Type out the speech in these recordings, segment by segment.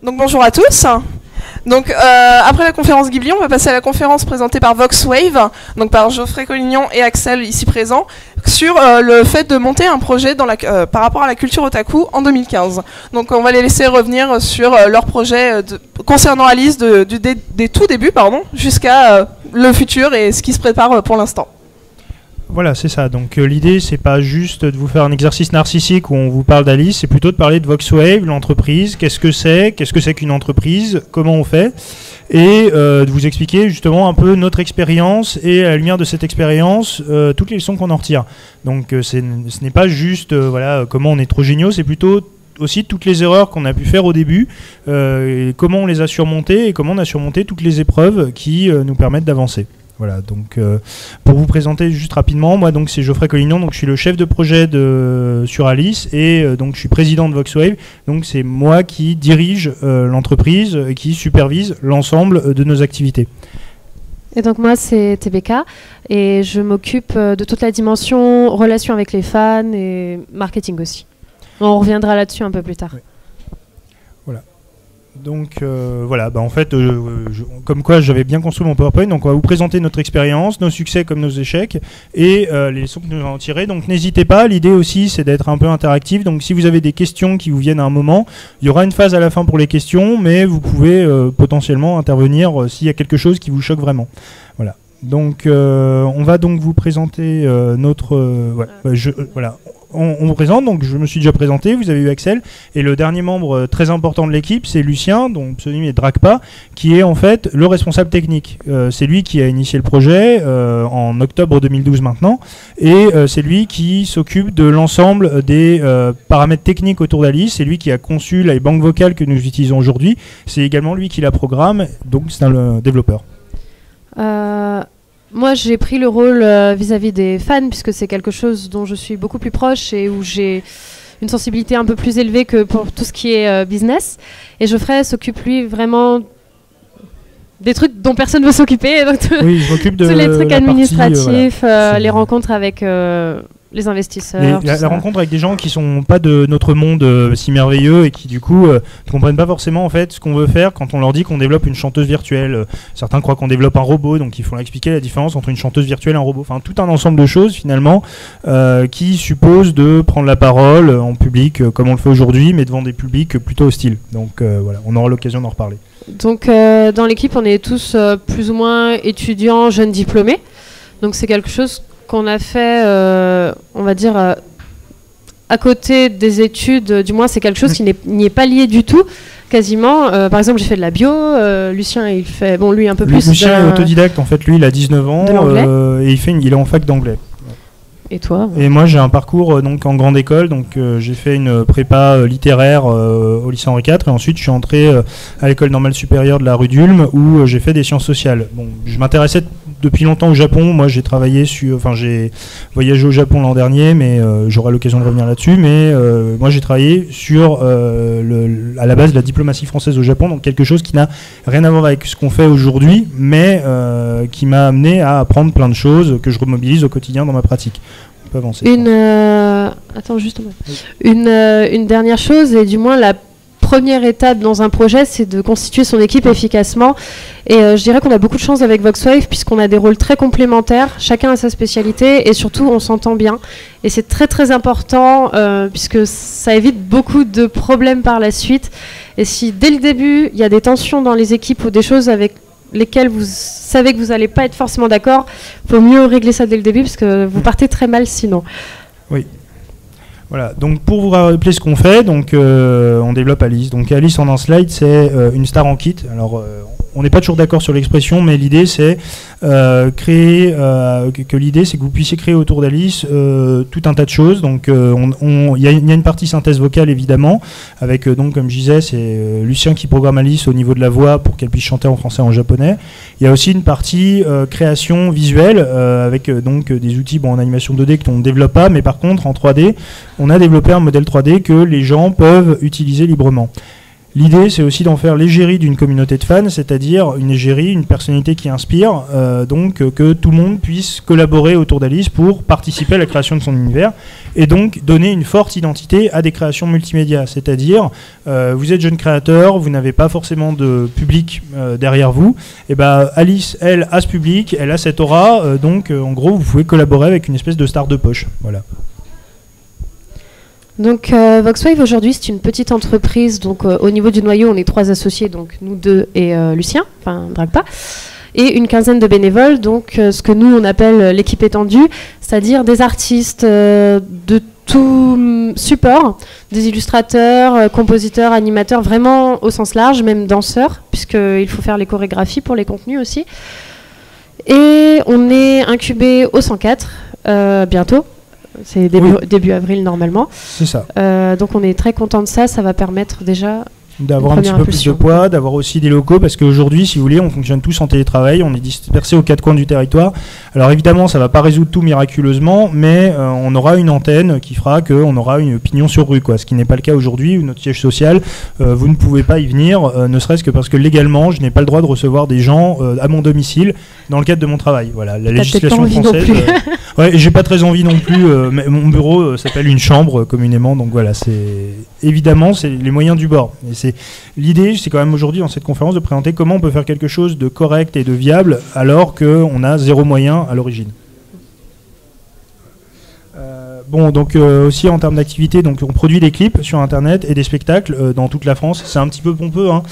Donc bonjour à tous. Donc après la conférence Ghibli, on va passer à la conférence présentée par VoxWave, donc par Geoffrey Collignon et Axel ici présents, sur le fait de monter un projet par rapport à la culture otaku en 2015. Donc on va les laisser revenir sur leur projet concernant Alice des tout débuts jusqu'à le futur et ce qui se prépare pour l'instant. Voilà, c'est ça. Donc l'idée, c'est pas juste de vous faire un exercice narcissique où on vous parle d'Alice, c'est plutôt de parler de VoxWave, l'entreprise, qu'est-ce que c'est qu'une entreprise, comment on fait, et de vous expliquer justement un peu notre expérience et à la lumière de cette expérience, toutes les leçons qu'on en retire. Donc ce n'est pas juste comment on est trop géniaux, c'est plutôt aussi toutes les erreurs qu'on a pu faire au début, et comment on les a surmontées et comment on a surmonté toutes les épreuves qui nous permettent d'avancer. Voilà, donc pour vous présenter juste rapidement, moi donc c'est Geoffrey Collignon, donc je suis le chef de projet sur Alice et donc je suis président de VoxWave, donc c'est moi qui dirige l'entreprise et qui supervise l'ensemble de nos activités. Et donc moi c'est TBK et je m'occupe de toute la dimension relation avec les fans et marketing aussi. On reviendra là-dessus un peu plus tard. Oui. Voilà. Donc en fait, comme quoi j'avais bien construit mon PowerPoint, donc on va vous présenter notre expérience, nos succès comme nos échecs et les leçons que nous avons tirées. Donc n'hésitez pas, l'idée aussi c'est d'être un peu interactif, donc si vous avez des questions qui vous viennent à un moment, il y aura une phase à la fin pour les questions, mais vous pouvez potentiellement intervenir s'il y a quelque chose qui vous choque vraiment. Voilà. Donc on va donc vous présenter on vous présente, donc je me suis déjà présenté, vous avez eu Axel, et le dernier membre très important de l'équipe, c'est Lucien, dont le pseudonyme est Dracpa, qui est en fait le responsable technique. C'est lui qui a initié le projet en octobre 2012 maintenant, et c'est lui qui s'occupe de l'ensemble des paramètres techniques autour d'Alice, c'est lui qui a conçu les banques vocales que nous utilisons aujourd'hui, c'est également lui qui la programme, donc c'est un développeur. Moi, j'ai pris le rôle vis-à-vis des fans, puisque c'est quelque chose dont je suis beaucoup plus proche et où j'ai une sensibilité un peu plus élevée que pour tout ce qui est business. Et Geoffrey s'occupe, lui, vraiment des trucs dont personne ne veut s'occuper. Oui, je m'occupe de tous les trucs administratifs, partie, les rencontres avec les investisseurs. La rencontre avec des gens qui sont pas de notre monde si merveilleux et qui du coup ne comprennent pas forcément en fait ce qu'on veut faire quand on leur dit qu'on développe une chanteuse virtuelle. Certains croient qu'on développe un robot, donc il faut leur expliquer la différence entre une chanteuse virtuelle et un robot. Enfin tout un ensemble de choses finalement qui supposent de prendre la parole en public comme on le fait aujourd'hui, mais devant des publics plutôt hostiles. Donc voilà, on aura l'occasion d'en reparler. Donc dans l'équipe on est tous plus ou moins étudiants, jeunes diplômés. Donc c'est quelque chose qu'on a fait, on va dire, à côté des études, du moins c'est quelque chose qui n'y est pas lié du tout, quasiment. Par exemple, j'ai fait de la bio, Lucien, il fait, bon lui un peu plus. Lucien est autodidacte, en fait, lui il a 19 ans, et il est en fac d'anglais. Et toi? Et moi j'ai un parcours donc en grande école, donc j'ai fait une prépa littéraire au lycée Henri IV et ensuite je suis entré à l'école normale supérieure de la rue d'Ulm où j'ai fait des sciences sociales. Bon, je m'intéressais depuis longtemps au Japon, moi j'ai j'ai voyagé au Japon l'an dernier, mais j'aurai l'occasion de revenir là-dessus, mais moi j'ai travaillé sur à la base la diplomatie française au Japon, donc quelque chose qui n'a rien à voir avec ce qu'on fait aujourd'hui, mais qui m'a amené à apprendre plein de choses que je remobilise au quotidien dans ma pratique. Avancer, attends juste un moment. Une dernière chose, et du moins la première étape dans un projet, c'est de constituer son équipe efficacement. Et je dirais qu'on a beaucoup de chance avec VoxWave puisqu'on a des rôles très complémentaires, chacun a sa spécialité et surtout on s'entend bien. Et c'est très très important puisque ça évite beaucoup de problèmes par la suite. Et si dès le début il y a des tensions dans les équipes ou des choses avec lesquelles vous savez que vous n'allez pas être forcément d'accord, il faut mieux régler ça dès le début parce que vous partez très mal sinon. Oui. Voilà, donc pour vous rappeler ce qu'on fait, donc on développe Alice. Donc Alice en un slide, c'est une star en kit. Alors on n'est pas toujours d'accord sur l'expression, mais l'idée c'est créer que l'idée c'est que vous puissiez créer autour d'Alice tout un tas de choses. Donc il y a une partie synthèse vocale évidemment, avec donc comme je disais c'est Lucien qui programme Alice au niveau de la voix pour qu'elle puisse chanter en français et en japonais. Il y a aussi une partie création visuelle avec donc des outils en animation 2D qu'on ne développe pas, mais par contre en 3D on a développé un modèle 3D que les gens peuvent utiliser librement. L'idée, c'est aussi d'en faire l'égérie d'une communauté de fans, c'est-à-dire une égérie, une personnalité qui inspire, donc que tout le monde puisse collaborer autour d'Alice pour participer à la création de son univers, et donc donner une forte identité à des créations multimédia. C'est-à-dire, vous êtes jeune créateur, vous n'avez pas forcément de public derrière vous, et ben Alice, elle, a ce public, elle a cette aura, donc en gros, vous pouvez collaborer avec une espèce de star de poche. Voilà. Donc Voxwave aujourd'hui c'est une petite entreprise, donc au niveau du noyau on est 3 associés, donc nous 2 et Lucien, enfin Dragpa, et une quinzaine de bénévoles, donc ce que nous on appelle l'équipe étendue, c'est-à-dire des artistes de tout support, des illustrateurs, compositeurs, animateurs, vraiment au sens large, même danseurs, puisqu'il faut faire les chorégraphies pour les contenus aussi. Et on est incubé au 104 bientôt. C'est début avril normalement. C'est ça. Donc on est très content de ça. Ça va permettre déjà d'avoir un petit peu plus de poids, d'avoir aussi des locaux, parce qu'aujourd'hui, si vous voulez, on fonctionne tous en télétravail, on est dispersés aux 4 coins du territoire. Alors évidemment, ça ne va pas résoudre tout miraculeusement, mais on aura une antenne qui fera qu'on aura une pignon sur rue, quoi. Ce qui n'est pas le cas aujourd'hui, où notre siège social, vous ne pouvez pas y venir, ne serait-ce que parce que légalement, je n'ai pas le droit de recevoir des gens à mon domicile dans le cadre de mon travail. Voilà, la législation française. Ouais, j'ai pas très envie non plus. Mais mon bureau s'appelle une chambre communément, donc voilà, c'est évidemment c'est les moyens du bord. Et c'est l'idée, c'est quand même aujourd'hui dans cette conférence de présenter comment on peut faire quelque chose de correct et de viable alors qu'on a 0 moyen à l'origine. Bon, donc aussi en termes d'activité, donc on produit des clips sur internet et des spectacles dans toute la France. C'est un petit peu pompeux, hein,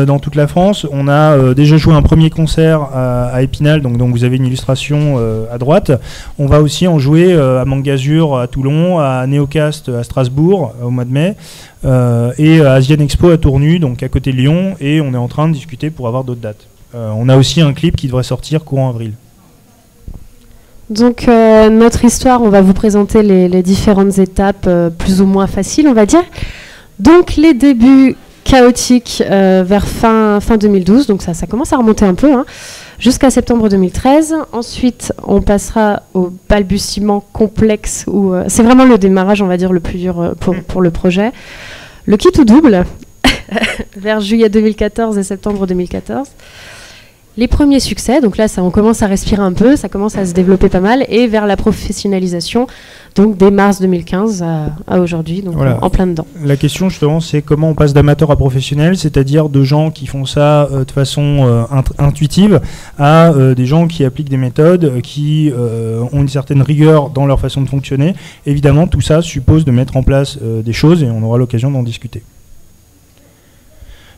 dans toute la France. On a déjà joué un premier concert à Épinal, donc vous avez une illustration à droite. On va aussi en jouer à Mangazur à Toulon, à Neocast à Strasbourg au mois de mai, et à Asian Expo à Tournu, donc à côté de Lyon, et on est en train de discuter pour avoir d'autres dates. On a aussi un clip qui devrait sortir courant avril. Donc notre histoire, on va vous présenter les différentes étapes plus ou moins faciles, on va dire. Donc les débuts chaotiques vers fin 2012, donc ça commence à remonter un peu, hein, jusqu'à septembre 2013. Ensuite, on passera au balbutiement complexe, où c'est vraiment le démarrage, on va dire, le plus dur pour le projet. Le kit ou double, vers juillet 2014 et septembre 2014. Les premiers succès, donc là on commence à respirer un peu, ça commence à se développer pas mal, et vers la professionnalisation, donc dès mars 2015 à aujourd'hui, donc voilà, en plein dedans. La question justement, c'est comment on passe d'amateur à professionnel, c'est-à-dire de gens qui font ça de façon intuitive à des gens qui appliquent des méthodes, qui ont une certaine rigueur dans leur façon de fonctionner. Évidemment, tout ça suppose de mettre en place des choses, et on aura l'occasion d'en discuter.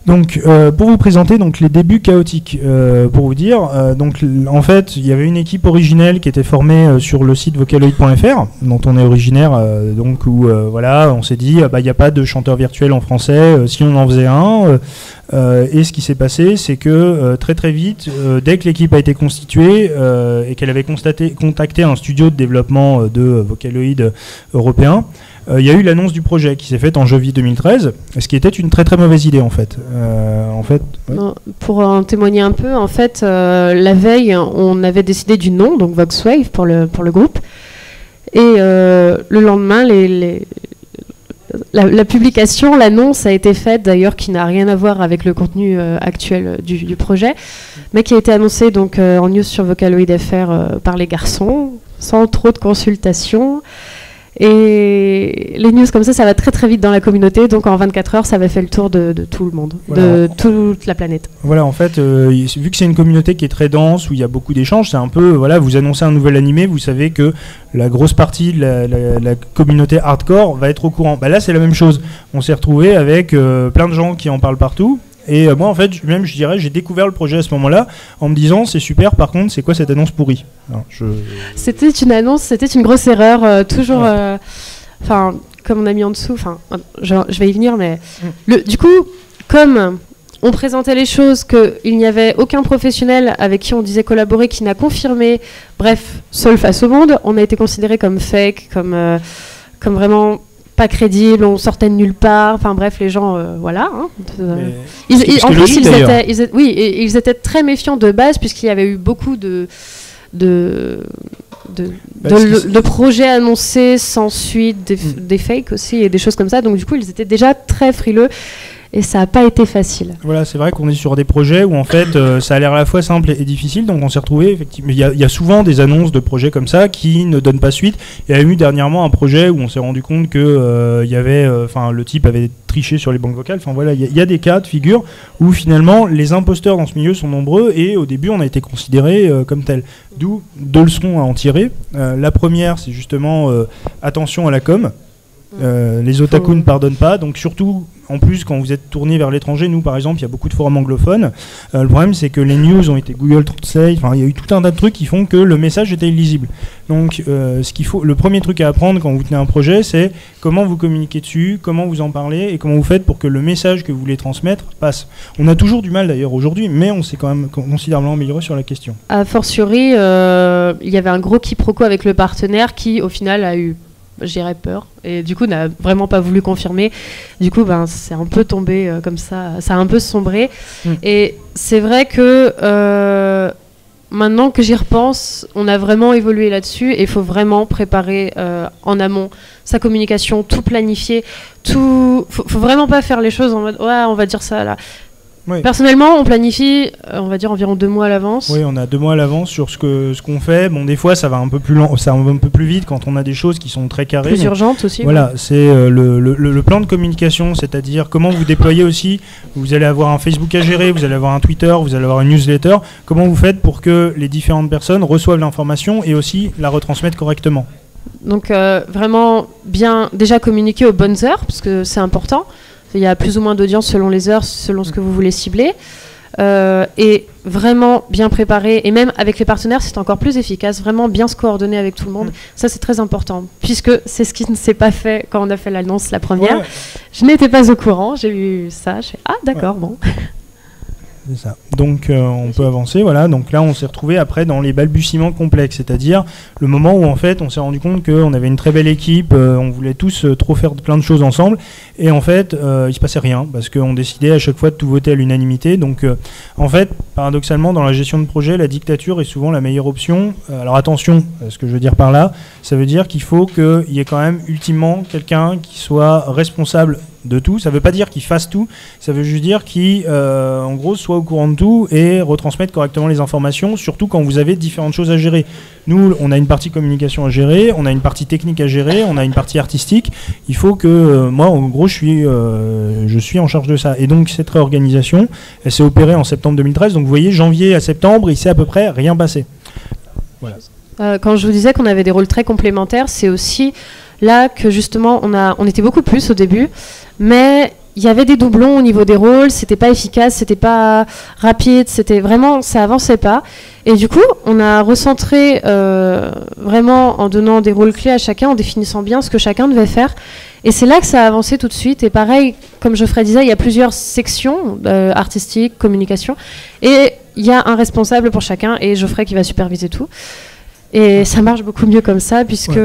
Donc, pour vous présenter donc les débuts chaotiques, pour vous dire, donc en fait, il y avait une équipe originelle qui était formée sur le site vocaloid.fr, dont on est originaire, donc où voilà, on s'est dit, il n'y a pas de chanteur virtuel en français, si on en faisait un. Et ce qui s'est passé, c'est que très vite, dès que l'équipe a été constituée et qu'elle avait contacté un studio de développement de Vocaloid européen, il y a eu l'annonce du projet qui s'est faite en janvier 2013, ce qui était une très mauvaise idée en fait. Ouais. Non, pour en témoigner un peu, en fait, la veille, on avait décidé du nom, donc Voxwave pour le groupe, et le lendemain, la publication, l'annonce a été faite, d'ailleurs, qui n'a rien à voir avec le contenu actuel du projet, mais qui a été annoncée donc en news sur Vocaloid FR par les garçons, sans trop de consultation. Et les news comme ça va très vite dans la communauté, donc en 24 heures, ça va faire le tour de tout le monde, voilà, de toute la planète. Voilà, en fait, vu que c'est une communauté qui est très dense, où il y a beaucoup d'échanges, c'est un peu, voilà, vous annoncez un nouvel animé, vous savez que la grosse partie de la communauté hardcore va être au courant. Bah là, c'est la même chose. On s'est retrouvé avec plein de gens qui en parlent partout. Et moi, en fait, je dirais, j'ai découvert le projet à ce moment-là en me disant, c'est super, par contre, c'est quoi cette annonce pourrie? Alors, C'était une annonce, c'était une grosse erreur, toujours, enfin, comme on a mis en dessous, enfin, je vais y venir, mais du coup, comme on présentait les choses, qu'il n'y avait aucun professionnel avec qui on disait collaborer, qui n'a confirmé, bref, seul face au monde, on a été considéré comme fake, comme vraiment pas crédible, on sortait de nulle part, enfin bref, les gens, voilà. Hein, en plus, ils étaient très méfiants de base, puisqu'il y avait eu beaucoup de projets annoncés sans suite, des fakes aussi, et des choses comme ça, donc du coup, ils étaient déjà très frileux. et ça n'a pas été facile. Voilà, c'est vrai qu'on est sur des projets où en fait ça a l'air à la fois simple et difficile, donc on s'est retrouvé effectivement. Il y a souvent des annonces de projets comme ça qui ne donnent pas suite. Il y a eu dernièrement un projet où on s'est rendu compte que le type avait triché sur les banques vocales. Enfin voilà, il y a des cas de figure où finalement les imposteurs dans ce milieu sont nombreux et au début on a été considérés comme tels. D'où 2 leçons à en tirer. La première, c'est justement attention à la com. Les otaku ne pardonnent pas, donc surtout en plus quand vous êtes tourné vers l'étranger, nous par exemple il y a beaucoup de forums anglophones, le problème c'est que les news ont été Google Translate, il y a eu tout un tas de trucs qui font que le message était illisible. Donc le premier truc à apprendre quand vous tenez un projet, c'est comment vous communiquez dessus, comment vous en parlez et comment vous faites pour que le message que vous voulez transmettre passe. On a toujours du mal d'ailleurs aujourd'hui, mais on s'est quand même considérablement amélioré sur la question. A fortiori, il y avait un gros quiproquo avec le partenaire qui au final a eu, je dirais, peur, et du coup n'a vraiment pas voulu confirmer. Du coup c'est un peu tombé comme ça a un peu sombré. Et c'est vrai que maintenant que j'y repense, on a vraiment évolué là-dessus et il faut vraiment préparer en amont sa communication, tout planifier, faut vraiment pas faire les choses en mode ouais on va dire ça là. Oui. Personnellement, on planifie, on va dire environ 2 mois à l'avance. Oui, on a 2 mois à l'avance sur ce qu'on fait. Bon, des fois, ça va un peu plus lent, ça va un peu plus vite quand on a des choses qui sont très carrées. Plus urgentes aussi. Voilà, c'est le plan de communication, c'est-à-dire comment vous déployez aussi. Vous allez avoir un Facebook à gérer, vous allez avoir un Twitter, vous allez avoir une newsletter. Comment vous faites pour que les différentes personnes reçoivent l'information et aussi la retransmettent correctement? Donc, vraiment bien déjà communiquer aux bonnes heures, parce que c'est important. Il y a plus ou moins d'audience selon les heures, selon ce que vous voulez cibler. Et vraiment bien préparer. Et même avec les partenaires, c'est encore plus efficace. Vraiment bien se coordonner avec tout le monde. Ça, c'est très important. Puisque c'est ce qui ne s'est pas fait quand on a fait l'annonce la première. Ouais. Je n'étais pas au courant. J'ai vu ça. J'ai ah, d'accord, bon. C'est ça. Donc on peut avancer, voilà. Donc là on s'est retrouvé après dans les balbutiements complexes, c'est-à-dire le moment où en fait on s'est rendu compte qu'on avait une très belle équipe, on voulait tous trop faire plein de choses ensemble, et en fait il se passait rien parce qu'on décidait à chaque fois de tout voter à l'unanimité. Donc en fait paradoxalement dans la gestion de projet, la dictature est souvent la meilleure option. Alors attention, ce que je veux dire par là, ça veut dire qu'il faut qu'il y ait quand même ultimement quelqu'un qui soit responsable de tout. Ça ne veut pas dire qu'il fasse tout, ça veut juste dire qu'il en gros soit au courant de tout et retransmettre correctement les informations, surtout quand vous avez différentes choses à gérer. Nous, on a une partie communication à gérer, on a une partie technique à gérer, on a une partie artistique. Il faut que moi, en gros, je suis en charge de ça. Et donc, cette réorganisation, elle s'est opérée en septembre 2013. Donc, vous voyez, janvier à septembre, il s'est à peu près rien passé. Voilà. Quand je vous disais qu'on avait des rôles très complémentaires, c'est aussi là que justement, on était beaucoup plus au début, mais il y avait des doublons au niveau des rôles, c'était pas efficace, c'était pas rapide, c'était vraiment, ça avançait pas. Et du coup, on a recentré vraiment en donnant des rôles clés à chacun, en définissant bien ce que chacun devait faire. Et c'est là que ça a avancé tout de suite. Et pareil, comme Geoffrey disait, il y a plusieurs sections artistiques, communication, et il y a un responsable pour chacun, et Geoffrey qui va superviser tout. Et ça marche beaucoup mieux comme ça, puisque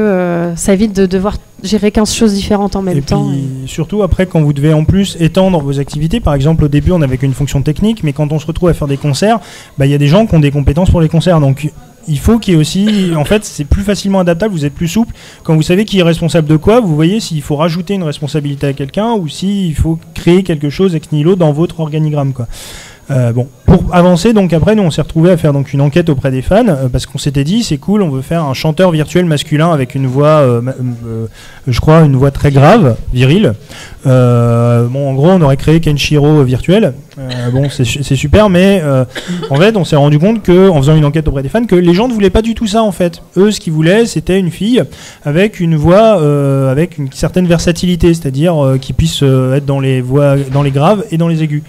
ça évite de devoir gérer 15 choses différentes en même temps. Et surtout, après, quand vous devez en plus étendre vos activités, par exemple, au début, on n'avait qu'une fonction technique, mais quand on se retrouve à faire des concerts, y a des gens qui ont des compétences pour les concerts. Donc, il faut qu'il y ait aussi... En fait, c'est plus facilement adaptable, vous êtes plus souple. Quand vous savez qui est responsable de quoi, vous voyez s'il faut rajouter une responsabilité à quelqu'un ou s'il faut créer quelque chose ex nihilo dans votre organigramme, quoi. Pour avancer, donc après nous on s'est retrouvé à faire donc une enquête auprès des fans parce qu'on s'était dit c'est cool, on veut faire un chanteur virtuel masculin avec une voix, je crois une voix très grave, virile. En gros on aurait créé Kenshiro virtuel. C'est super, mais en fait on s'est rendu compte que en faisant une enquête auprès des fans que les gens ne voulaient pas du tout ça en fait. Eux ce qu'ils voulaient c'était une fille avec une voix avec une certaine versatilité, c'est-à-dire qui puisse être dans les voix, dans les graves et dans les aigus.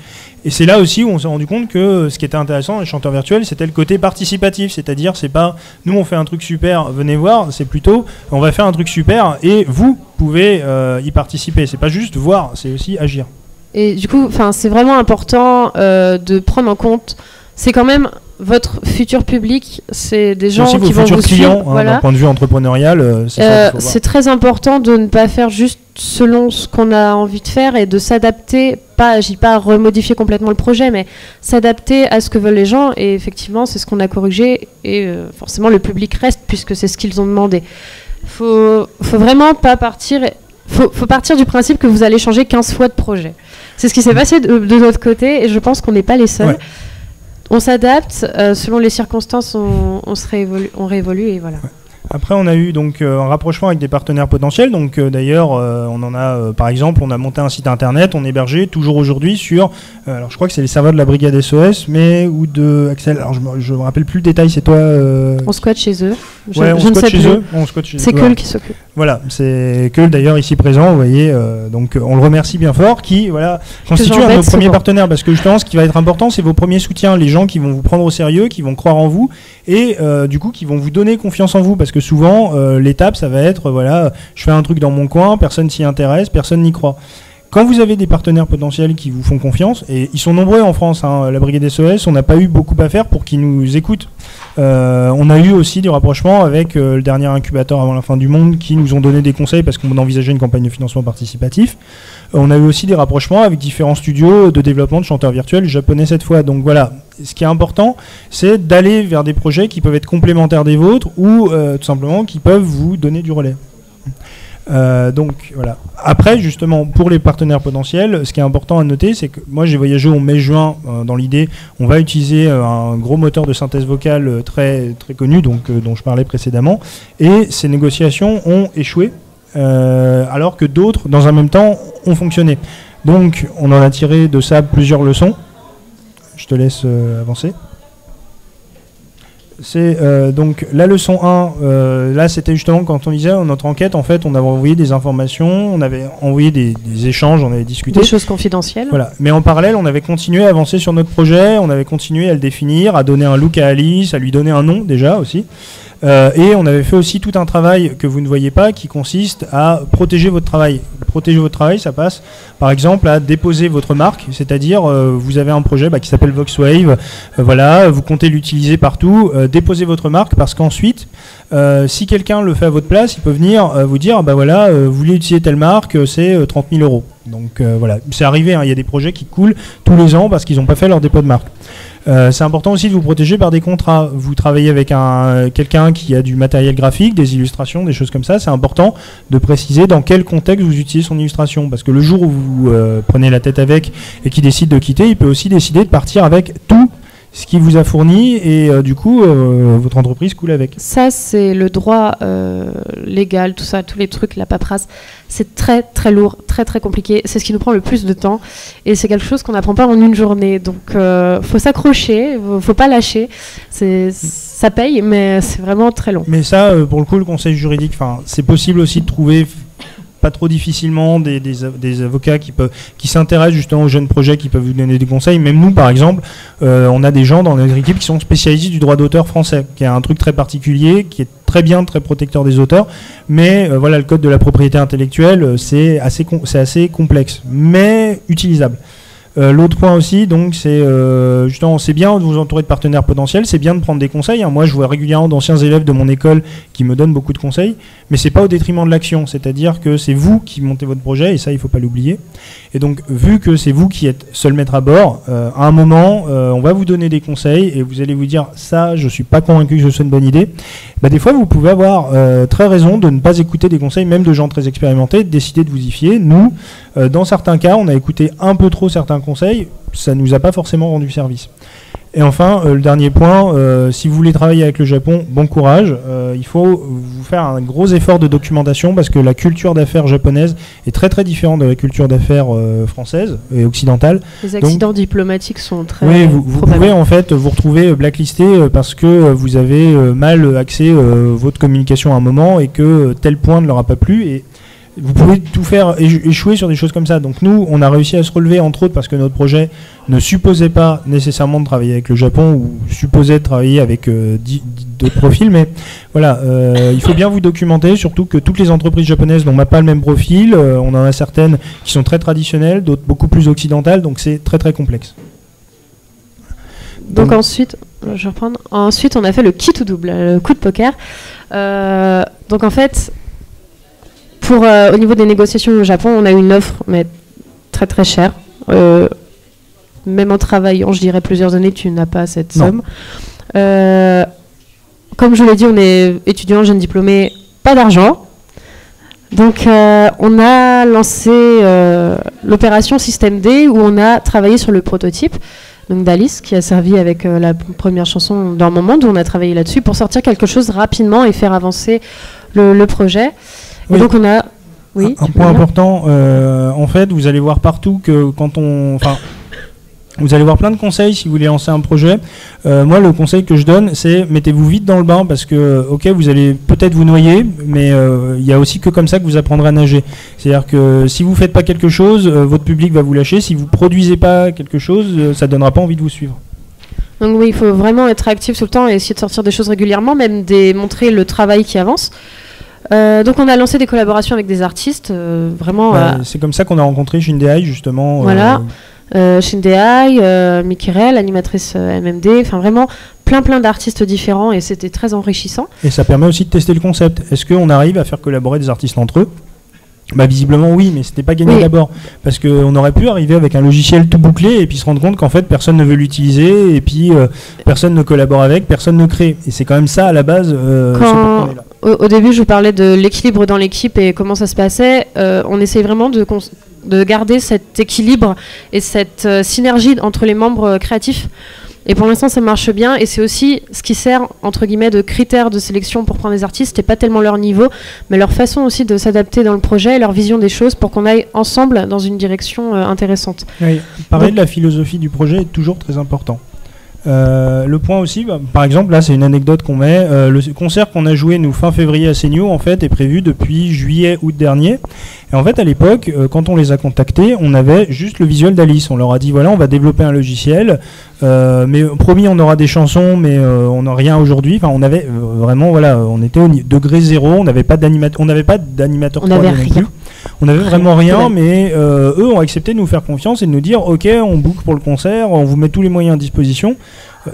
Et c'est là aussi où on s'est rendu compte que ce qui était intéressant dans les chanteurs virtuels, c'était le côté participatif, c'est-à-dire c'est pas nous on fait un truc super, venez voir, c'est plutôt on va faire un truc super et vous pouvez y participer. C'est pas juste voir, c'est aussi agir. Et du coup, c'est vraiment important de prendre en compte, c'est quand même votre futur public, c'est des gens qui vont vous suivre. Voilà. D'un point de vue entrepreneurial, c'est très important de ne pas faire juste selon ce qu'on a envie de faire et de s'adapter, je dis pas remodifier complètement le projet, mais s'adapter à ce que veulent les gens. Et effectivement, c'est ce qu'on a corrigé et forcément le public reste puisque c'est ce qu'ils ont demandé. Faut vraiment pas partir... Faut partir du principe que vous allez changer 15 fois de projet. C'est ce qui s'est passé de notre côté, et je pense qu'on n'est pas les seuls. Ouais. On s'adapte, selon les circonstances, on réévolue, et voilà. Ouais. Après, on a eu donc un rapprochement avec des partenaires potentiels. Donc, d'ailleurs, on en a, par exemple, on a monté un site internet, on est hébergé toujours aujourd'hui sur, alors je crois que c'est les serveurs de la brigade SOS, mais ou de Axel. Alors, je me rappelle plus le détail. C'est toi. On squatte chez eux. On squatte chez eux. C'est Keul qui s'occupe. Voilà, c'est Keul d'ailleurs ici présent. Vous voyez, donc on le remercie bien fort. Qui voilà constitue un de nos premiers partenaires, parce que justement, ce qui va être important, c'est vos premiers soutiens, les gens qui vont vous prendre au sérieux, qui vont croire en vous et du coup qui vont vous donner confiance en vous, parce que souvent l'étape ça va être voilà, je fais un truc dans mon coin, personne s'y intéresse, personne n'y croit. Quand vous avez des partenaires potentiels qui vous font confiance, et ils sont nombreux en France, hein, la brigade SOS, on n'a pas eu beaucoup à faire pour qu'ils nous écoutent. On a eu aussi des rapprochements avec le dernier incubateur avant la fin du monde qui nous ont donné des conseils parce qu'on envisageait une campagne de financement participatif. On a eu aussi des rapprochements avec différents studios de développement de chanteurs virtuels japonais cette fois. Donc voilà, ce qui est important, c'est d'aller vers des projets qui peuvent être complémentaires des vôtres ou tout simplement qui peuvent vous donner du relais. Donc voilà. Après, justement, pour les partenaires potentiels, ce qui est important à noter, c'est que moi j'ai voyagé au mai-juin dans l'idée, on va utiliser un gros moteur de synthèse vocale très, très connu, donc, dont je parlais précédemment, et ces négociations ont échoué, alors que d'autres, dans un même temps, ont fonctionné. Donc on en a tiré de ça plusieurs leçons. Je te laisse avancer. C'est donc la leçon 1, là c'était justement quand on disait notre enquête, en fait on avait envoyé des informations, on avait envoyé des échanges, on avait discuté. Des choses confidentielles. Voilà. Mais en parallèle on avait continué à avancer sur notre projet, on avait continué à le définir, à donner un look à Alice, à lui donner un nom déjà aussi. Et on avait fait aussi tout un travail que vous ne voyez pas qui consiste à protéger votre travail. Protéger votre travail, ça passe par exemple à déposer votre marque, c'est-à-dire vous avez un projet qui s'appelle VoxWave, voilà, vous comptez l'utiliser partout, déposez votre marque parce qu'ensuite, si quelqu'un le fait à votre place, il peut venir vous dire, bah voilà, vous voulez utiliser telle marque, c'est 30 000 €. Donc voilà, c'est arrivé, hein, il y a des projets qui coulent tous les ans parce qu'ils n'ont pas fait leur dépôt de marque. C'est important aussi de vous protéger par des contrats. Vous travaillez avec quelqu'un qui a du matériel graphique, des illustrations, des choses comme ça. C'est important de préciser dans quel contexte vous utilisez son illustration. Parce que le jour où vous prenez la tête avec et qu'il décide de quitter, il peut aussi décider de partir avec tout ce qui vous a fourni et du coup votre entreprise coule avec. Ça c'est le droit légal, tout ça, tous les trucs, la paperasse, c'est très très lourd, très très compliqué, c'est ce qui nous prend le plus de temps et c'est quelque chose qu'on n'apprend pas en une journée, donc faut s'accrocher, faut pas lâcher, ça paye mais c'est vraiment très long. Mais ça pour le coup le conseil juridique, c'est possible aussi de trouver pas trop difficilement des avocats qui s'intéressent justement aux jeunes projets, qui peuvent vous donner des conseils. Même nous par exemple, on a des gens dans notre équipe qui sont spécialisés du droit d'auteur français, qui est un truc très particulier, qui est très bien, très protecteur des auteurs, mais voilà, le code de la propriété intellectuelle c'est assez complexe, mais utilisable. L'autre point aussi, donc, c'est justement, c'est bien de vous entourer de partenaires potentiels, c'est bien de prendre des conseils. Hein. Moi, je vois régulièrement d'anciens élèves de mon école qui me donnent beaucoup de conseils, mais c'est pas au détriment de l'action. C'est-à-dire que c'est vous qui montez votre projet, et ça, il faut pas l'oublier. Et donc, vu que c'est vous qui êtes seul maître à bord, à un moment, on va vous donner des conseils et vous allez vous dire, ça, je suis pas convaincu que ce soit une bonne idée. Bah, des fois, vous pouvez avoir très raison de ne pas écouter des conseils, même de gens très expérimentés, de décider de vous y fier. Nous, dans certains cas, on a écouté un peu trop certains conseils, ça nous a pas forcément rendu service. Et enfin, le dernier point, si vous voulez travailler avec le Japon, bon courage. Il faut vous faire un gros effort de documentation parce que la culture d'affaires japonaise est très très différente de la culture d'affaires française et occidentale. Les accidents diplomatiques sont très... Oui, vous pouvez en fait vous retrouver blacklisté parce que vous avez mal axé votre communication à un moment et que tel point ne leur a pas plu. Et vous pouvez tout faire échouer sur des choses comme ça. Donc nous, on a réussi à se relever, entre autres, parce que notre projet ne supposait pas nécessairement de travailler avec le Japon ou supposait de travailler avec d'autres profils. Mais voilà, il faut bien vous documenter, surtout que toutes les entreprises japonaises n'ont pas le même profil. On en a certaines qui sont très traditionnelles, d'autres beaucoup plus occidentales. Donc c'est très très complexe. Donc ensuite, je vais reprendre. Ensuite, on a fait le kit ou double, le coup de poker. Donc en fait... au niveau des négociations au Japon, on a eu une offre, mais très très chère. Même en travaillant, je dirais plusieurs années, tu n'as pas cette somme. Comme je l'ai dit, on est étudiant, jeune diplômé, pas d'argent. Donc on a lancé l'opération Système D où on a travaillé sur le prototype donc d'Alice qui a servi avec la première chanson d'un moment où on a travaillé là-dessus pour sortir quelque chose rapidement et faire avancer le projet. Oui. Et donc on a... Oui, un point important, en fait vous allez voir partout que quand on... Vous allez voir plein de conseils si vous voulez lancer un projet. Moi, le conseil que je donne, c'est mettez-vous vite dans le bain parce que, ok, vous allez peut-être vous noyer, mais il y a aussi que comme ça que vous apprendrez à nager. C'est-à-dire que si vous faites pas quelque chose, votre public va vous lâcher. Si vous produisez pas quelque chose, ça donnera pas envie de vous suivre. Donc oui, il faut vraiment être actif tout le temps et essayer de sortir des choses régulièrement, même montrer le travail qui avance. Donc on a lancé des collaborations avec des artistes, vraiment... c'est comme ça qu'on a rencontré Shindeai, justement. Voilà. Shindeai, Mikirel, animatrice MMD, enfin vraiment plein d'artistes différents et c'était très enrichissant. Et ça permet aussi de tester le concept. Est-ce qu'on arrive à faire collaborer des artistes entre eux ? Bah visiblement oui, mais c'était pas gagné d'abord parce qu'on aurait pu arriver avec un logiciel tout bouclé et puis se rendre compte qu'en fait personne ne veut l'utiliser et puis personne ne collabore avec, personne ne crée. Et c'est quand même ça à la base. Au début je vous parlais de l'équilibre dans l'équipe et comment ça se passait, on essaye vraiment de garder cet équilibre et cette synergie entre les membres créatifs. Et pour l'instant, ça marche bien. Et c'est aussi ce qui sert, entre guillemets, de critères de sélection pour prendre des artistes. C'était pas tellement leur niveau, mais leur façon aussi de s'adapter dans le projet et leur vision des choses pour qu'on aille ensemble dans une direction intéressante. Oui, pareil, la philosophie du projet est toujours très important. Le point aussi, par exemple, là c'est une anecdote qu'on met, le concert qu'on a joué nous fin février à Seigno en fait est prévu depuis juillet-août dernier. Et en fait à l'époque, quand on les a contactés, on avait juste le visuel d'Alice. On leur a dit voilà, on va développer un logiciel, mais promis on aura des chansons, mais on n'a rien aujourd'hui. Enfin on avait vraiment voilà, on était au degré zéro, on n'avait pas d'animateur 3D non plus. On n'avait vraiment rien, mais eux ont accepté de nous faire confiance et de nous dire ok, on book pour le concert, on vous met tous les moyens à disposition.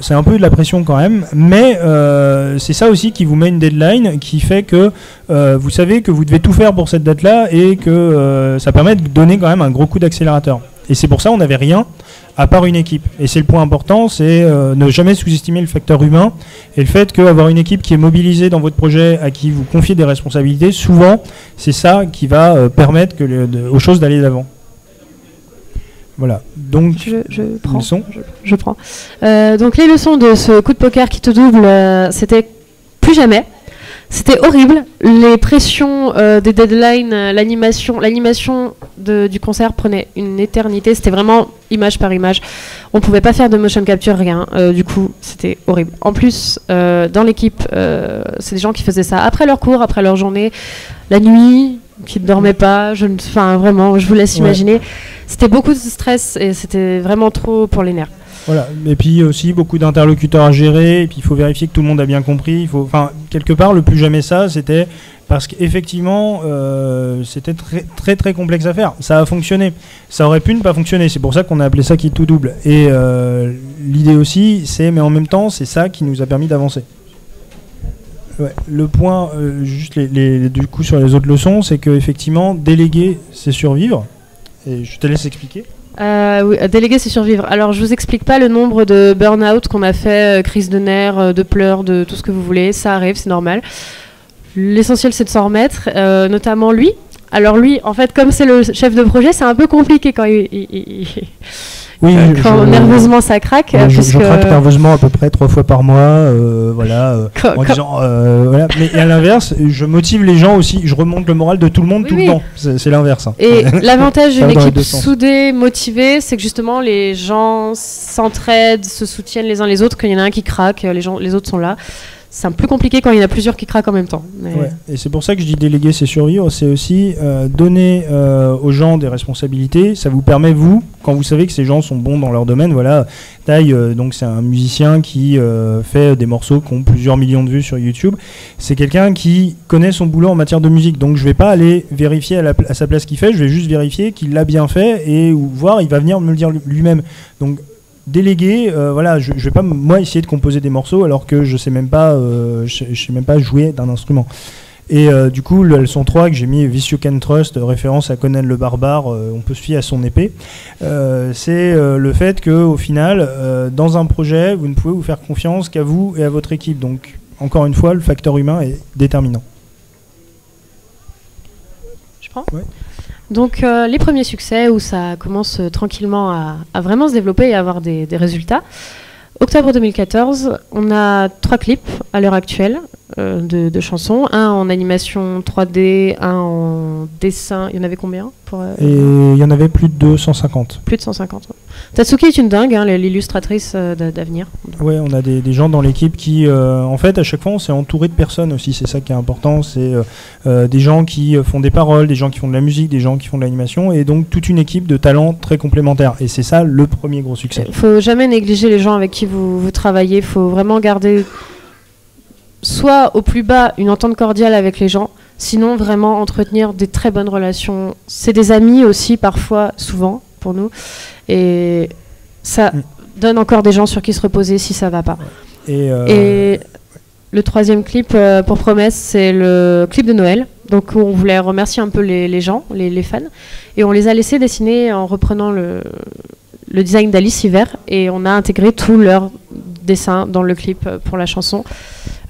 C'est un peu de la pression quand même, mais c'est ça aussi qui vous met une deadline qui fait que vous savez que vous devez tout faire pour cette date-là et que ça permet de donner quand même un gros coup d'accélérateur. Et c'est pour ça qu'on n'avait rien à part une équipe. Et c'est le point important, c'est ne jamais sous-estimer le facteur humain et le fait qu'avoir une équipe qui est mobilisée dans votre projet, à qui vous confiez des responsabilités, souvent c'est ça qui va permettre aux choses d'aller d'avant. Voilà, donc je prends. Leçon. Je prends. Donc les leçons de ce coup de poker qui te double, c'était plus jamais. C'était horrible. Les pressions des deadlines, l'animation du concert prenait une éternité. C'était vraiment image par image. On pouvait pas faire de motion capture, rien. Du coup, c'était horrible. En plus, dans l'équipe, c'est des gens qui faisaient ça après leur cours, après leur journée, la nuit, qui ne dormaient pas. Enfin, vraiment, je vous laisse imaginer. C'était beaucoup de stress et c'était vraiment trop pour les nerfs. Voilà, et puis aussi beaucoup d'interlocuteurs à gérer, et puis il faut vérifier que tout le monde a bien compris. Enfin, quelque part, le plus jamais ça, c'était parce qu'effectivement, c'était très très complexe à faire. Ça a fonctionné, ça aurait pu ne pas fonctionner. C'est pour ça qu'on a appelé ça qui tout double. Et l'idée aussi, mais en même temps, c'est ça qui nous a permis d'avancer. Ouais, le point, juste du coup sur les autres leçons, c'est qu'effectivement, déléguer, c'est survivre. Et je te laisse expliquer. Oui, déléguer, c'est survivre. Alors, je vous explique pas le nombre de burn-out qu'on a fait, crise de nerfs, de pleurs, de tout ce que vous voulez. Ça arrive, c'est normal. L'essentiel, c'est de s'en remettre, notamment lui. Alors lui, en fait, comme c'est le chef de projet, c'est un peu compliqué quand nerveusement ça craque. Je craque nerveusement à peu près 3 fois par mois, en disant, voilà. Mais à l'inverse, je motive les gens aussi, je remonte le moral de tout le monde tout le temps. C'est l'inverse. Hein. Et l'avantage d'une équipe soudée, motivée, c'est que justement les gens s'entraident, se soutiennent les uns les autres. Quand il y en a un qui craque, les autres sont là. C'est un peu plus compliqué quand il y en a plusieurs qui craquent en même temps. Mais... Ouais. Et c'est pour ça que je dis déléguer, c'est survivre. C'est aussi donner aux gens des responsabilités. Ça vous permet, vous, quand vous savez que ces gens sont bons dans leur domaine, voilà, donc c'est un musicien qui fait des morceaux qui ont plusieurs millions de vues sur YouTube. C'est quelqu'un qui connaît son boulot en matière de musique. Donc je vais pas aller vérifier à sa place qu'il fait, je vais juste vérifier qu'il l'a bien fait et voir, il va venir me le dire lui-même. Donc déléguer, voilà, je vais pas moi essayer de composer des morceaux alors que je sais même pas jouer d'un instrument. Et du coup, la leçon 3 que j'ai mis, This You Can Trust, référence à Conan le Barbare, on peut se fier à son épée, c'est le fait qu'au final, dans un projet, vous ne pouvez vous faire confiance qu'à vous et à votre équipe. Donc, encore une fois, le facteur humain est déterminant. prends. Ouais. Donc les premiers succès où ça commence tranquillement à vraiment se développer et à avoir des résultats. Octobre 2014, on a 3 clips à l'heure actuelle de chansons. Un en animation 3D, un en dessin. Il y en avait combien Et il y en avait plus de 250. Plus de 150. Ouais. Tatsuki est une dingue, hein, l'illustratrice d'avenir. Ouais, on a des gens dans l'équipe qui, en fait, à chaque fois, on s'est entouré de personnes aussi. C'est ça qui est important. C'est des gens qui font des paroles, des gens qui font de la musique, des gens qui font de l'animation, et donc toute une équipe de talents très complémentaires. Et c'est ça le premier gros succès. Il faut jamais négliger les gens avec qui vous travaillez. Il faut vraiment garder, soit au plus bas, une entente cordiale avec les gens. Sinon, vraiment entretenir des très bonnes relations. C'est des amis aussi, parfois, souvent, pour nous. Et ça donne encore des gens sur qui se reposer si ça va pas. Et le troisième clip pour promesse, c'est le clip de Noël. Donc on voulait remercier un peu les gens, les fans. Et on les a laissés dessiner en reprenant le design d'Alice Hiver. Et on a intégré tous leurs dessins dans le clip pour la chanson.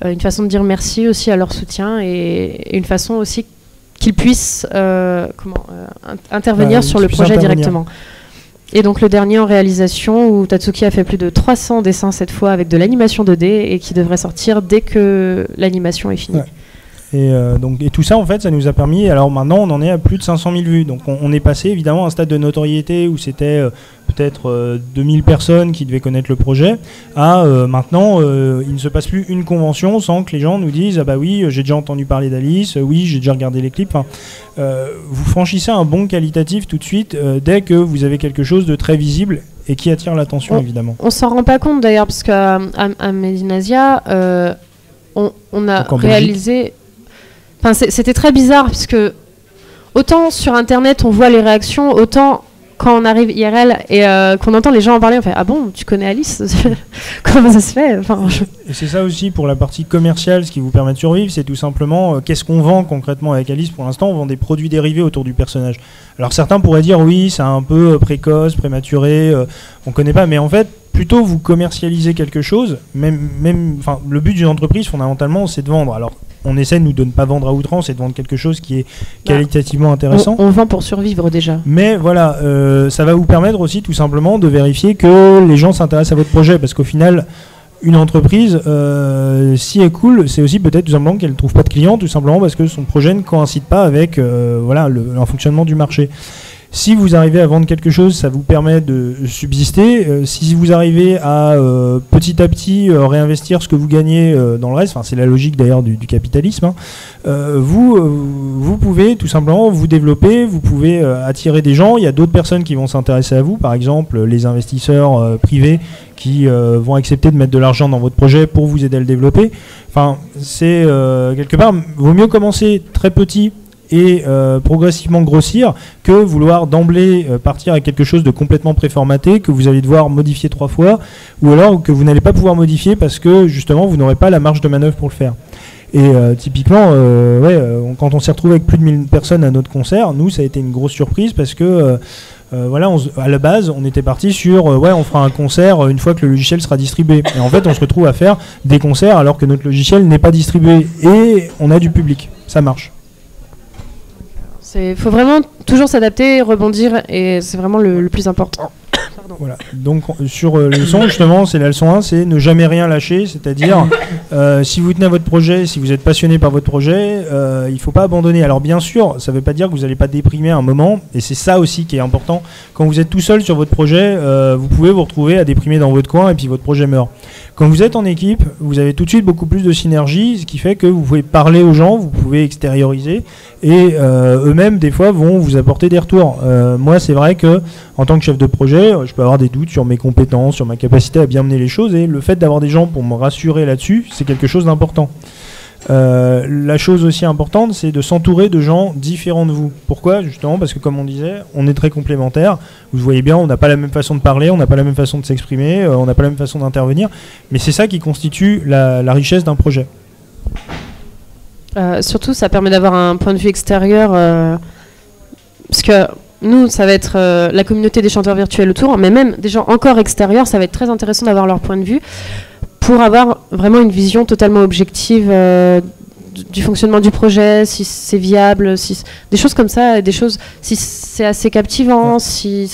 Une façon de dire merci aussi à leur soutien et une façon aussi qu'ils puissent intervenir sur le projet directement. Et donc le dernier en réalisation où Tatsuki a fait plus de 300 dessins cette fois avec de l'animation 2D et qui devrait sortir dès que l'animation est finie. Ouais. Et tout ça, en fait, ça nous a permis. Alors maintenant, on en est à plus de 500 000 vues. Donc on est passé évidemment à un stade de notoriété où c'était peut-être 2000 personnes qui devaient connaître le projet. À maintenant, il ne se passe plus une convention sans que les gens nous disent ah bah oui, j'ai déjà entendu parler d'Alice, oui, j'ai déjà regardé les clips. Enfin, vous franchissez un bond qualitatif tout de suite dès que vous avez quelque chose de très visible et qui attire l'attention, évidemment. On s'en rend pas compte d'ailleurs parce qu'à Medinasia, on a réalisé. Enfin, c'était très bizarre parce que autant sur internet on voit les réactions, autant quand on arrive IRL et qu'on entend les gens en parler, on fait ah bon, tu connais Alice? Comment ça se fait? Et c'est ça aussi pour la partie commerciale, ce qui vous permet de survivre, c'est tout simplement qu'est-ce qu'on vend concrètement avec Alice. Pour l'instant, on vend des produits dérivés autour du personnage. Alors certains pourraient dire oui, c'est un peu précoce, prématuré, on connaît pas, mais en fait, plutôt vous commercialisez quelque chose, le but d'une entreprise fondamentalement, c'est de vendre. Alors on essaie nous de ne pas vendre à outrance et de vendre quelque chose qui est qualitativement intéressant. On vend pour survivre déjà. Mais voilà, ça va vous permettre aussi tout simplement de vérifier que les gens s'intéressent à votre projet, parce qu'au final, une entreprise, si elle coule, c'est aussi peut-être tout simplement qu'elle ne trouve pas de clients, tout simplement parce que son projet ne coïncide pas avec un fonctionnement du marché. Si vous arrivez à vendre quelque chose, ça vous permet de subsister. Si vous arrivez à petit à petit réinvestir ce que vous gagnez dans le reste, c'est la logique d'ailleurs du capitalisme, vous pouvez tout simplement vous développer, vous pouvez attirer des gens. Il y a d'autres personnes qui vont s'intéresser à vous, par exemple les investisseurs privés qui vont accepter de mettre de l'argent dans votre projet pour vous aider à le développer. Enfin, c'est quelque part, vaut mieux commencer très petit et progressivement grossir que vouloir d'emblée partir avec quelque chose de complètement préformaté que vous allez devoir modifier 3 fois ou alors que vous n'allez pas pouvoir modifier parce que justement vous n'aurez pas la marge de manœuvre pour le faire. Et typiquement, quand on s'est retrouvé avec plus de 1000 personnes à notre concert, nous ça a été une grosse surprise parce que à la base on était parti sur on fera un concert une fois que le logiciel sera distribué. Et en fait on se retrouve à faire des concerts alors que notre logiciel n'est pas distribué et on a du public. Ça marche. Il faut vraiment toujours s'adapter, rebondir, et c'est vraiment le plus important. Voilà. Donc sur les leçons, justement, c'est la leçon 1, c'est ne jamais rien lâcher, c'est-à-dire si vous tenez à votre projet, si vous êtes passionné par votre projet, il ne faut pas abandonner. Alors bien sûr, ça ne veut pas dire que vous n'allez pas déprimer à un moment, et c'est ça aussi qui est important. Quand vous êtes tout seul sur votre projet, vous pouvez vous retrouver à déprimer dans votre coin et puis votre projet meurt. Quand vous êtes en équipe, vous avez tout de suite beaucoup plus de synergie, ce qui fait que vous pouvez parler aux gens, vous pouvez extérioriser, et eux-mêmes, des fois, vont vous apporter des retours. Moi, c'est vrai que en tant que chef de projet, je peux avoir des doutes sur mes compétences, sur ma capacité à bien mener les choses, et le fait d'avoir des gens pour me rassurer là-dessus, c'est quelque chose d'important. La chose aussi importante, c'est de s'entourer de gens différents de vous. Pourquoi? Justement parce que, comme on disait, on est très complémentaires. Vous voyez bien, on n'a pas la même façon de parler, on n'a pas la même façon de s'exprimer, on n'a pas la même façon d'intervenir, mais c'est ça qui constitue la richesse d'un projet. Surtout, ça permet d'avoir un point de vue extérieur, parce que nous, ça va être la communauté des chanteurs virtuels autour, mais même des gens encore extérieurs, ça va être très intéressant d'avoir leur point de vue pour avoir vraiment une vision totalement objective du fonctionnement du projet, si c'est viable, des choses comme ça, si c'est assez captivant, si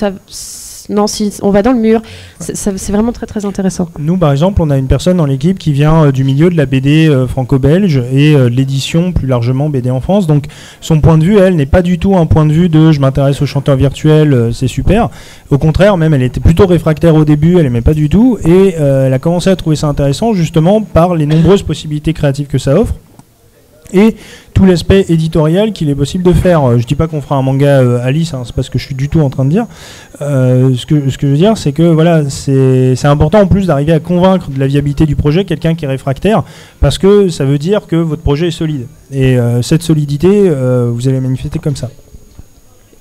on va dans le mur. C'est vraiment très très intéressant. Nous, par exemple, on a une personne dans l'équipe qui vient du milieu de la BD franco-belge et de l'édition plus largement BD en France. Donc son point de vue, elle, n'est pas du tout un point de vue de je m'intéresse aux chanteurs virtuels, c'est super. Au contraire, même, elle était plutôt réfractaire au début, elle aimait pas du tout. Et elle a commencé à trouver ça intéressant justement par les nombreuses possibilités créatives que ça offre. Et tout l'aspect éditorial qu'il est possible de faire. Je dis pas qu'on fera un manga Alice, hein, c'est pas ce que je suis du tout en train de dire. Ce que je veux dire, c'est que voilà, c'est important en plus d'arriver à convaincre de la viabilité du projet quelqu'un qui est réfractaire, parce que ça veut dire que votre projet est solide. Et cette solidité, vous allez manifester comme ça.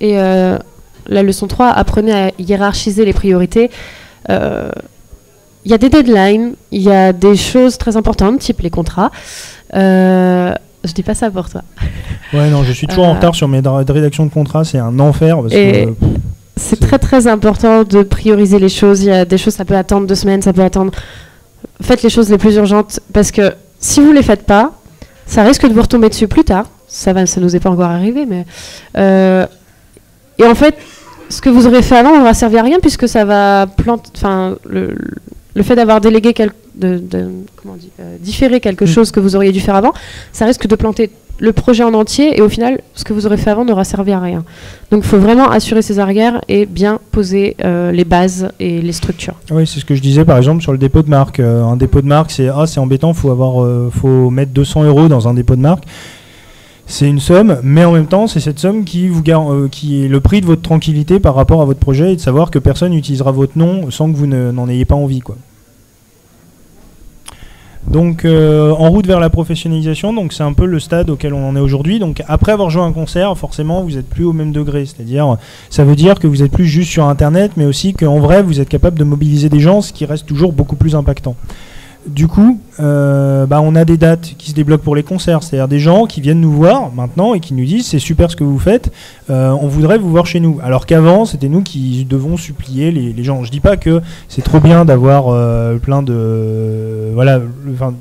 Et la leçon 3, apprenez à hiérarchiser les priorités. Il y a des deadlines, il y a des choses très importantes, type les contrats. Je dis pas ça pour toi. Ouais, non, je suis toujours en retard sur mes rédactions de contrats, c'est un enfer. Parce que, c'est très très important de prioriser les choses. Il y a des choses, ça peut attendre 2 semaines, ça peut attendre. Faites les choses les plus urgentes, parce que si vous les faites pas, ça risque de vous retomber dessus plus tard. Ça nous est pas encore arrivé, mais et en fait, ce que vous aurez fait avant n'aura servi à rien, puisque ça va planter. Enfin, le fait d'avoir délégué différer quelque chose que vous auriez dû faire avant, ça risque de planter le projet en entier, et au final, ce que vous aurez fait avant n'aura servi à rien. Donc il faut vraiment assurer ses arrières et bien poser les bases et les structures. Oui, c'est ce que je disais par exemple sur le dépôt de marque. Un dépôt de marque, c'est embêtant, faut mettre 200 € dans un dépôt de marque. C'est une somme, mais en même temps, c'est cette somme qui est le prix de votre tranquillité par rapport à votre projet, et de savoir que personne n'utilisera votre nom sans que vous n'en ayez pas envie, quoi. Donc en route vers la professionnalisation, donc c'est un peu le stade auquel on en est aujourd'hui. Donc après avoir joué un concert, forcément vous n'êtes plus au même degré, c'est-à-dire ça veut dire que vous n'êtes plus juste sur internet, mais aussi qu'en vrai vous êtes capable de mobiliser des gens, ce qui reste toujours beaucoup plus impactant. Du coup, on a des dates qui se débloquent pour les concerts, c'est-à-dire des gens qui viennent nous voir maintenant et qui nous disent c'est super ce que vous faites, on voudrait vous voir chez nous. Alors qu'avant, c'était nous qui devons supplier les gens. Je dis pas que c'est trop bien d'avoir plein de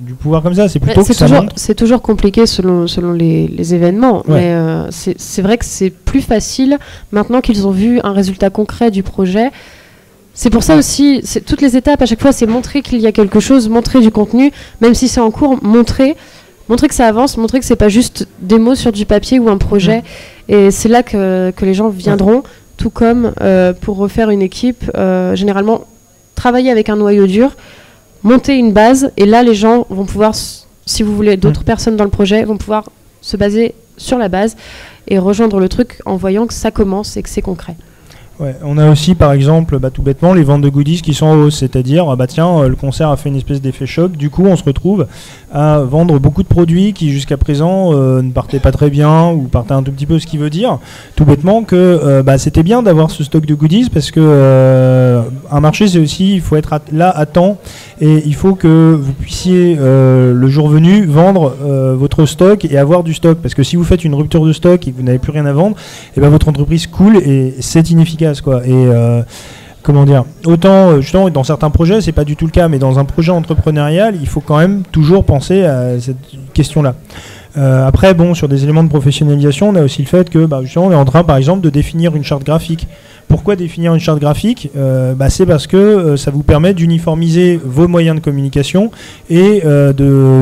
du pouvoir comme ça. C'est plutôt que ça montre. C'est toujours compliqué selon les événements, ouais. Mais c'est vrai que c'est plus facile maintenant qu'ils ont vu un résultat concret du projet. C'est pour ça aussi, toutes les étapes, à chaque fois, c'est montrer qu'il y a quelque chose, montrer du contenu, même si c'est en cours, montrer que ça avance, montrer que c'est pas juste des mots sur du papier ou un projet. Et c'est là que les gens viendront, tout comme pour refaire une équipe, généralement, travailler avec un noyau dur, monter une base, et là, les gens vont pouvoir, si vous voulez, d'autres personnes dans le projet, vont pouvoir se baser sur la base et rejoindre le truc en voyant que ça commence et que c'est concret. Ouais, on a aussi par exemple tout bêtement les ventes de goodies qui sont en hausse, c'est-à-dire le concert a fait une espèce d'effet choc, du coup on se retrouve à vendre beaucoup de produits qui jusqu'à présent ne partaient pas très bien ou partaient un tout petit peu, ce qui veut dire tout bêtement que c'était bien d'avoir ce stock de goodies, parce que un marché c'est aussi, il faut être là à temps, et il faut que vous puissiez le jour venu vendre votre stock et avoir du stock, parce que si vous faites une rupture de stock et que vous n'avez plus rien à vendre, et votre entreprise coule et c'est inefficace, quoi. Et comment dire, autant justement dans certains projets c'est pas du tout le cas, mais dans un projet entrepreneurial il faut quand même toujours penser à cette question là. Après sur des éléments de professionnalisation, on a aussi le fait que justement on est en train par exemple de définir une charte graphique. Pourquoi définir une charte graphique ? C'est parce que ça vous permet d'uniformiser vos moyens de communication et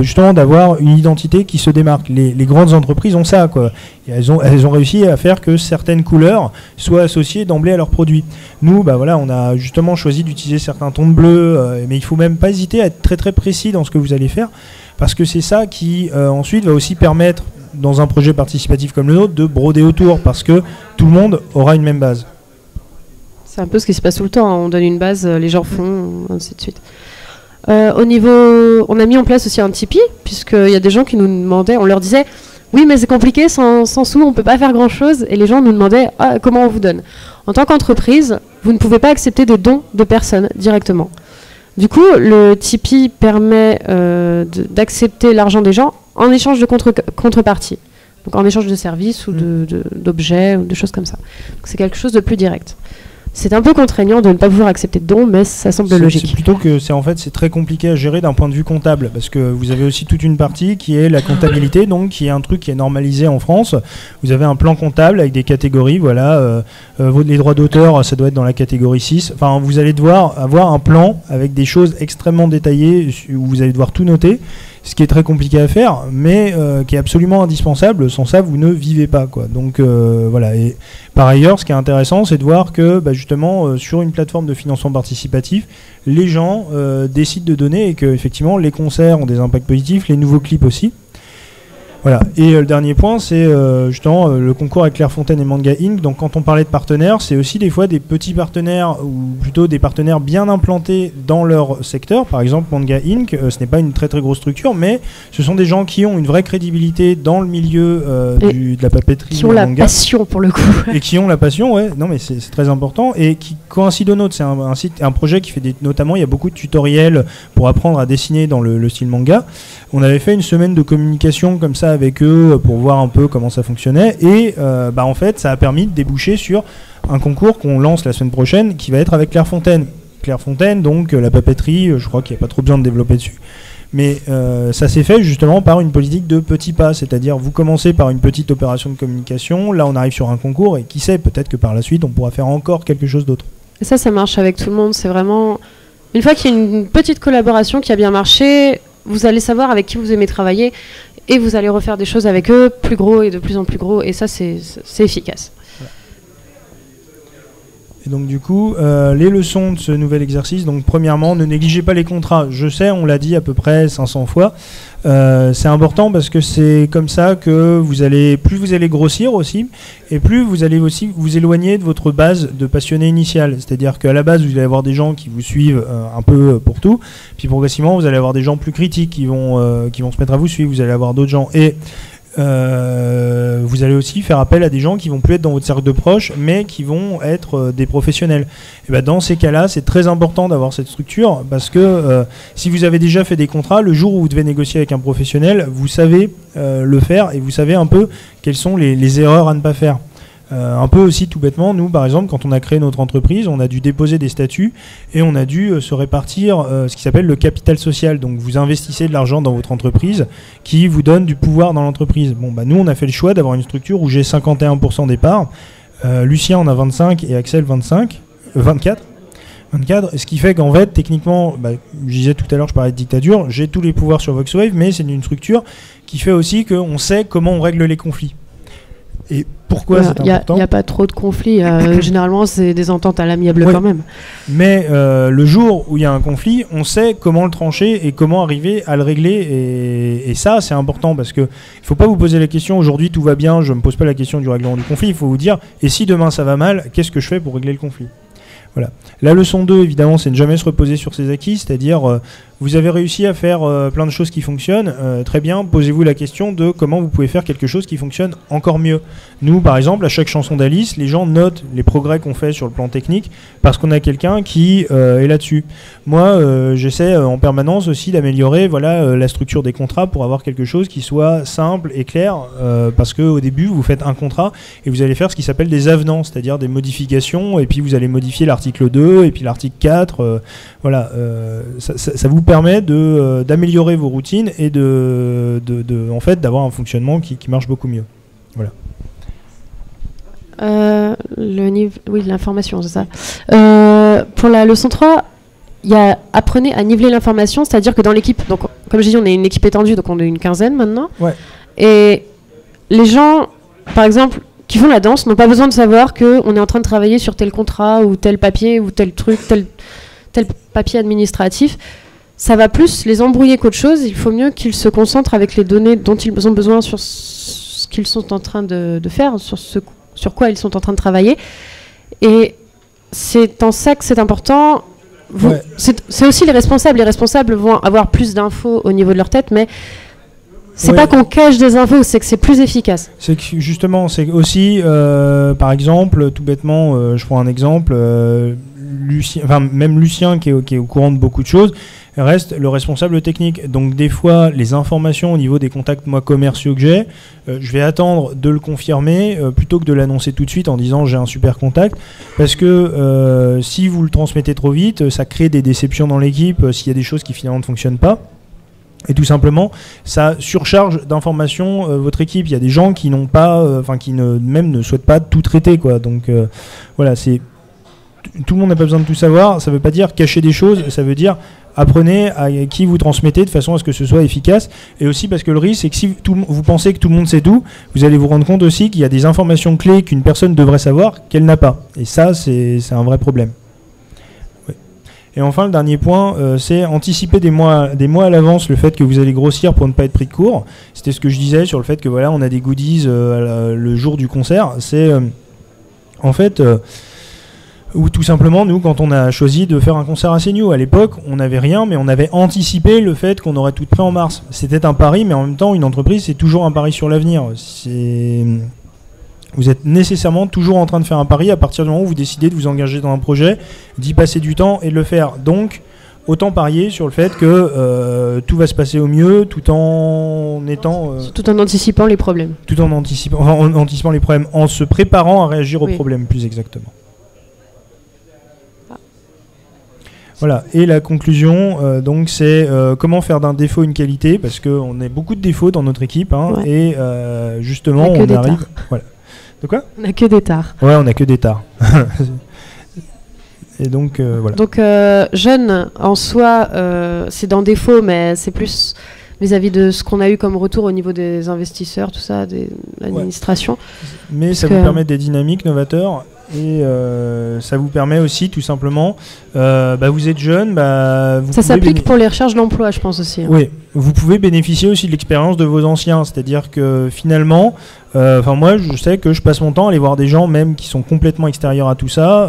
justement d'avoir une identité qui se démarque. Les grandes entreprises ont ça, quoi. Et elles ont réussi à faire que certaines couleurs soient associées d'emblée à leurs produits. Nous, on a justement choisi d'utiliser certains tons de bleu, mais il faut même pas hésiter à être très très précis dans ce que vous allez faire, parce que c'est ça qui ensuite va aussi permettre, dans un projet participatif comme le nôtre, de broder autour, parce que tout le monde aura une même base. C'est un peu ce qui se passe tout le temps, hein. On donne une base, les gens font, ainsi de suite. Au niveau, on a mis en place aussi un Tipeee, puisqu'il y a des gens qui nous demandaient, on leur disait, oui mais c'est compliqué, sans sous on ne peut pas faire grand chose, et les gens nous demandaient, comment on vous donne ? En tant qu'entreprise, vous ne pouvez pas accepter des dons de personnes directement. Du coup, le Tipeee permet d'accepter l'argent des gens en échange de contrepartie. Donc en échange de services ou d'objets ou de choses comme ça. Donc c'est quelque chose de plus direct. c'est un peu contraignant de ne pas pouvoir accepter de dons, mais ça semble logique. C'est plutôt que c'est très compliqué à gérer d'un point de vue comptable, parce que vous avez aussi toute une partie qui est la comptabilité, donc qui est un truc qui est normalisé en France. Vous avez un plan comptable avec des catégories, voilà, les droits d'auteur, ça doit être dans la catégorie 6. Enfin, vous allez devoir avoir un plan avec des choses extrêmement détaillées où vous allez devoir tout noter. Ce qui est très compliqué à faire, mais qui est absolument indispensable. Sans ça, vous ne vivez pas, quoi. Donc voilà. Et par ailleurs, ce qui est intéressant, c'est de voir que justement, sur une plateforme de financement participatif, les gens décident de donner et que effectivement, les concerts ont des impacts positifs, les nouveaux clips aussi. Voilà. Et le dernier point, c'est justement le concours avec Clairefontaine et Manga Inc. Donc quand on parlait de partenaires, c'est aussi des fois des petits partenaires, ou plutôt des partenaires bien implantés dans leur secteur. Par exemple, Manga Inc., ce n'est pas une très très grosse structure, mais ce sont des gens qui ont une vraie crédibilité dans le milieu de la papeterie. Qui ont la passion pour le coup. Et qui ont la passion, ouais. Non mais c'est très important. Et qui coïncide au nôtre. C'est un projet qui fait notamment, il y a beaucoup de tutoriels pour apprendre à dessiner dans le style manga. On avait fait une semaine de communication comme ça avec eux pour voir un peu comment ça fonctionnait et en fait ça a permis de déboucher sur un concours qu'on lance la semaine prochaine qui va être avec Clairefontaine. Clairefontaine, donc la papeterie, je crois qu'il n'y a pas trop besoin de développer dessus. Mais ça s'est fait justement par une politique de petits pas, c'est-à-dire vous commencez par une petite opération de communication, là on arrive sur un concours et qui sait, peut-être que par la suite on pourra faire encore quelque chose d'autre. Et ça marche avec tout le monde, c'est vraiment... Une fois qu'il y a une petite collaboration qui a bien marché, vous allez savoir avec qui vous aimez travailler et vous allez refaire des choses avec eux plus gros et de plus en plus gros et ça c'est efficace. Et donc du coup, les leçons de ce nouvel exercice, donc premièrement, ne négligez pas les contrats. Je sais, on l'a dit à peu près 500 fois, c'est important parce que c'est comme ça que plus vous allez grossir aussi, et plus vous allez aussi vous éloigner de votre base de passionnés initial. C'est-à-dire qu'à la base, vous allez avoir des gens qui vous suivent un peu pour tout, puis progressivement, vous allez avoir des gens plus critiques qui vont se mettre à vous suivre, vous allez avoir d'autres gens. Et vous allez aussi faire appel à des gens qui vont plus être dans votre cercle de proches mais qui vont être des professionnels. Et dans ces cas-là, c'est très important d'avoir cette structure parce que si vous avez déjà fait des contrats, le jour où vous devez négocier avec un professionnel, vous savez le faire et vous savez un peu quelles sont les erreurs à ne pas faire. Un peu aussi tout bêtement, nous par exemple quand on a créé notre entreprise, on a dû déposer des statuts et on a dû se répartir ce qui s'appelle le capital social. Donc vous investissez de l'argent dans votre entreprise qui vous donne du pouvoir dans l'entreprise. Nous on a fait le choix d'avoir une structure où j'ai 51% des parts, Lucien en a 25 et Axel 24, ce qui fait qu'en fait techniquement, je disais tout à l'heure, je parlais de dictature, j'ai tous les pouvoirs sur Voxwave, mais c'est une structure qui fait aussi qu'on sait comment on règle les conflits. Et pourquoi c'est important ? Il n'y a pas trop de conflits. Généralement, c'est des ententes à l'amiable quand même. Mais le jour où il y a un conflit, on sait comment le trancher et comment arriver à le régler. Et ça, c'est important parce qu'il ne faut pas vous poser la question, aujourd'hui tout va bien, je ne me pose pas la question du règlement du conflit. Il faut vous dire, et si demain ça va mal, qu'est-ce que je fais pour régler le conflit ? Voilà. La leçon 2, évidemment, c'est ne jamais se reposer sur ses acquis, c'est-à-dire vous avez réussi à faire plein de choses qui fonctionnent, très bien, posez-vous la question de comment vous pouvez faire quelque chose qui fonctionne encore mieux. Nous, par exemple, à chaque chanson d'Alice, les gens notent les progrès qu'on fait sur le plan technique parce qu'on a quelqu'un qui est là-dessus. Moi, j'essaie en permanence aussi d'améliorer la structure des contrats pour avoir quelque chose qui soit simple et clair, parce qu'au début, vous faites un contrat et vous allez faire ce qui s'appelle des avenants, c'est-à-dire des modifications, et puis vous allez modifier l'article 2 et puis l'article 4. Ça vous permet d'améliorer vos routines et en fait, d'avoir un fonctionnement qui marche beaucoup mieux. Voilà. Oui, l'information, c'est ça. Pour la leçon 3, il y a apprenez à niveler l'information, c'est-à-dire que dans l'équipe, donc comme j'ai dit, on est une équipe étendue, donc on est une quinzaine maintenant. Ouais. Et les gens, par exemple, qui font la danse, n'ont pas besoin de savoir qu'on est en train de travailler sur tel contrat ou tel papier ou tel truc, tel papier administratif. Ça va plus les embrouiller qu'autre chose. Il faut mieux qu'ils se concentrent avec les données dont ils ont besoin sur ce qu'ils sont en train de faire, sur quoi ils sont en train de travailler. Et c'est en ça que c'est important. C'est aussi les responsables. Les responsables vont avoir plus d'infos au niveau de leur tête, mais c'est pas qu'on cache des infos, c'est que c'est plus efficace. C'est que justement, c'est aussi, par exemple, tout bêtement, je prends un exemple, Lucien qui est au courant de beaucoup de choses, reste le responsable technique. Donc des fois, les informations au niveau des contacts moi commerciaux que j'ai, je vais attendre de le confirmer plutôt que de l'annoncer tout de suite en disant j'ai un super contact, parce que si vous le transmettez trop vite, ça crée des déceptions dans l'équipe s'il y a des choses qui finalement ne fonctionnent pas. Et tout simplement, ça surcharge d'informations votre équipe. Il y a des gens qui n'ont pas, qui ne souhaitent pas tout traiter, quoi. Donc voilà, tout le monde n'a pas besoin de tout savoir. Ça ne veut pas dire cacher des choses. Ça veut dire apprenez à qui vous transmettez de façon à ce que ce soit efficace. Et aussi parce que le risque, c'est que si vous pensez que tout le monde sait tout, vous allez vous rendre compte aussi qu'il y a des informations clés qu'une personne devrait savoir qu'elle n'a pas. Et ça, c'est un vrai problème. Et enfin, le dernier point, c'est anticiper des mois à l'avance le fait que vous allez grossir pour ne pas être pris de court. C'était ce que je disais sur le fait que voilà, on a des goodies le jour du concert. C'est en fait, ou tout simplement, nous, quand on a choisi de faire un concert à Seignou, à l'époque, on n'avait rien, mais on avait anticipé le fait qu'on aurait tout prêt en mars. C'était un pari, mais en même temps, une entreprise, c'est toujours un pari sur l'avenir. Vous êtes nécessairement toujours en train de faire un pari à partir du moment où vous décidez de vous engager dans un projet, d'y passer du temps et de le faire. Donc, autant parier sur le fait que tout va se passer au mieux tout en étant... tout en anticipant les problèmes. Tout en anticipant les problèmes, en se préparant à réagir aux problèmes, plus exactement. Voilà, et la conclusion, donc, c'est comment faire d'un défaut une qualité, parce qu'on a beaucoup de défauts dans notre équipe, et justement, on arrive... Voilà. De quoi ? On n'a que des tares. Ouais, on n'a que des tares. Et donc, voilà. Donc, jeune, en soi, c'est dans défaut, mais c'est plus vis-à-vis de ce qu'on a eu comme retour au niveau des investisseurs, tout ça, de l'administration. Ouais. Mais ça vous permet des dynamiques novateurs. Et ça vous permet aussi tout simplement, vous êtes jeune, ça s'applique pour les recherches d'emploi, je pense aussi. Oui, vous pouvez bénéficier aussi de l'expérience de vos anciens, c'est-à-dire que finalement, moi je sais que je passe mon temps à aller voir des gens même qui sont complètement extérieurs à tout ça,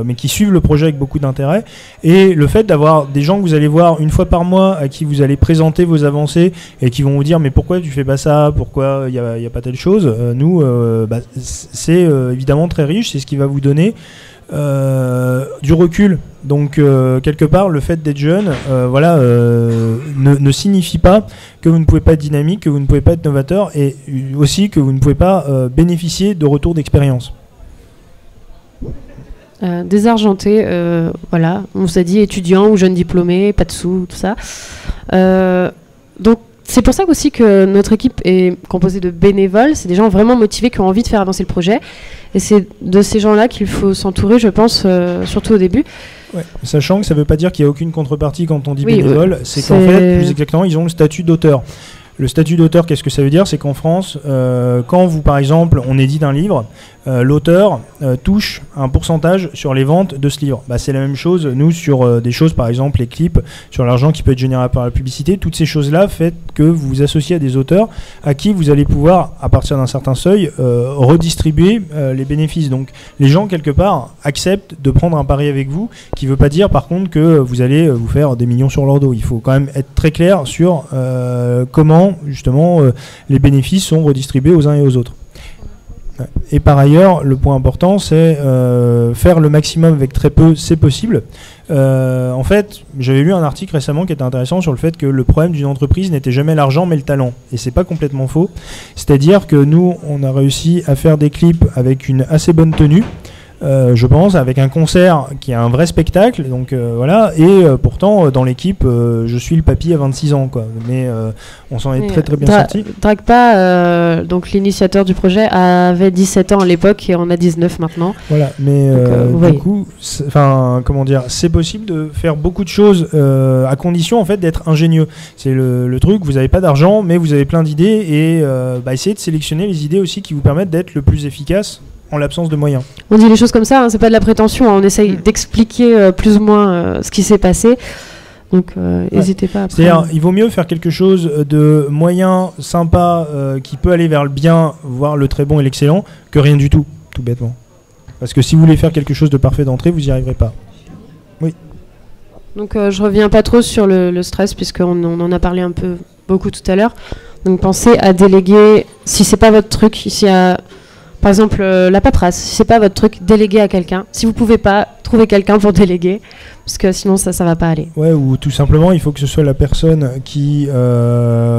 mais qui suivent le projet avec beaucoup d'intérêt, et le fait d'avoir des gens que vous allez voir une fois par mois, à qui vous allez présenter vos avancées, et qui vont vous dire mais pourquoi tu fais pas ça, pourquoi il n'y a pas telle chose, c'est évidemment très riche, c'est ce qui va vous donner du recul. Donc quelque part le fait d'être jeune ne signifie pas que vous ne pouvez pas être dynamique, que vous ne pouvez pas être novateur, et aussi que vous ne pouvez pas bénéficier de retours d'expérience. Désargenté, voilà, on vous a dit étudiant ou jeune diplômé, pas de sous, tout ça. Donc c'est pour ça aussi que notre équipe est composée de bénévoles, c'est des gens vraiment motivés qui ont envie de faire avancer le projet, et c'est de ces gens-là qu'il faut s'entourer, je pense, surtout au début. Ouais. Sachant que ça ne veut pas dire qu'il n'y a aucune contrepartie quand on dit bénévole, c'est qu'en fait, plus exactement, ils ont le statut d'auteur. Le statut d'auteur, qu'est-ce que ça veut dire ? C'est qu'en France, quand vous, par exemple, on édite un livre, l'auteur touche un pourcentage sur les ventes de ce livre. C'est la même chose, nous, sur des choses, par exemple, les clips, sur l'argent qui peut être généré par la publicité, toutes ces choses-là fait que vous vous associez à des auteurs à qui vous allez pouvoir, à partir d'un certain seuil, redistribuer les bénéfices. Donc, les gens, quelque part, acceptent de prendre un pari avec vous, qui ne veut pas dire, par contre, que vous allez vous faire des millions sur leur dos. Il faut quand même être très clair sur comment justement les bénéfices sont redistribués aux uns et aux autres. Et par ailleurs, le point important, c'est faire le maximum avec très peu, c'est possible. En fait, j'avais lu un article récemment qui était intéressant sur le fait que le problème d'une entreprise n'était jamais l'argent mais le talent. Et c'est pas complètement faux. C'est-à-dire que nous, on a réussi à faire des clips avec une assez bonne tenue. Je pense, avec un concert qui est un vrai spectacle, donc voilà, et pourtant dans l'équipe je suis le papy à 26 ans, quoi, mais on s'en est très très bien sorti. Drague pas, donc l'initiateur du projet avait 17 ans à l'époque et on a 19 maintenant. Voilà, mais du coup, comment dire, c'est possible de faire beaucoup de choses à condition en fait d'être ingénieux. C'est le truc, vous n'avez pas d'argent mais vous avez plein d'idées, et essayez de sélectionner les idées aussi qui vous permettent d'être le plus efficace en l'absence de moyens. On dit les choses comme ça, c'est pas de la prétention, on essaye d'expliquer plus ou moins ce qui s'est passé, donc n'hésitez pas après. C'est-à-dire, il vaut mieux faire quelque chose de moyen, sympa, qui peut aller vers le bien, voire le très bon et l'excellent, que rien du tout, tout bêtement. Parce que si vous voulez faire quelque chose de parfait d'entrée, vous n'y arriverez pas. Oui. Donc je reviens pas trop sur le stress, puisqu'on en a parlé beaucoup tout à l'heure. Donc pensez à déléguer, si c'est pas votre truc, s'il y a Par exemple, la paperasse, si c'est pas votre truc, déléguez à quelqu'un. Si vous pouvez pas, trouvez quelqu'un pour déléguer, parce que sinon ça va pas aller. Ouais, ou tout simplement, il faut que ce soit la personne qui,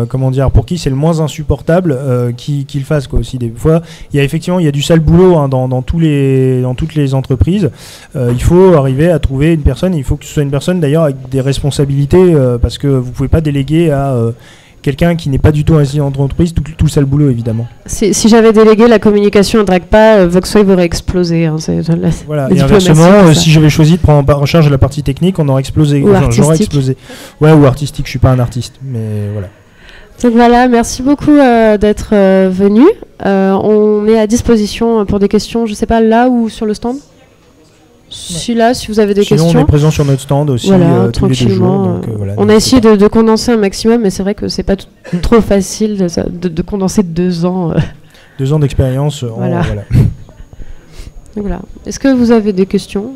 comment dire, pour qui c'est le moins insupportable, qui le fasse quoi. Aussi, des fois, il y a du sale boulot hein, dans toutes les entreprises. Il faut arriver à trouver une personne. Il faut que ce soit une personne d'ailleurs avec des responsabilités, parce que vous pouvez pas déléguer à quelqu'un qui n'est pas du tout investi dans l'entreprise, tout le sale boulot évidemment. Si j'avais délégué la communication à Dragpa, Voxwave aurait explosé. Hein, voilà, et inversement, si j'avais choisi de prendre en charge la partie technique, on aurait explosé. J'aurais explosé. Ouais, ou artistique, je suis pas un artiste, mais voilà. Donc voilà, merci beaucoup d'être venu. On est à disposition pour des questions, je sais pas, là ou sur le stand. Si vous avez des questions. On est présent sur notre stand aussi tous les 2 jours. Donc, voilà, on a essayé de condenser un maximum, mais c'est vrai que c'est pas trop facile de condenser 2 ans. 2 ans d'expérience. Voilà. Donc voilà. Est-ce que vous avez des questions ?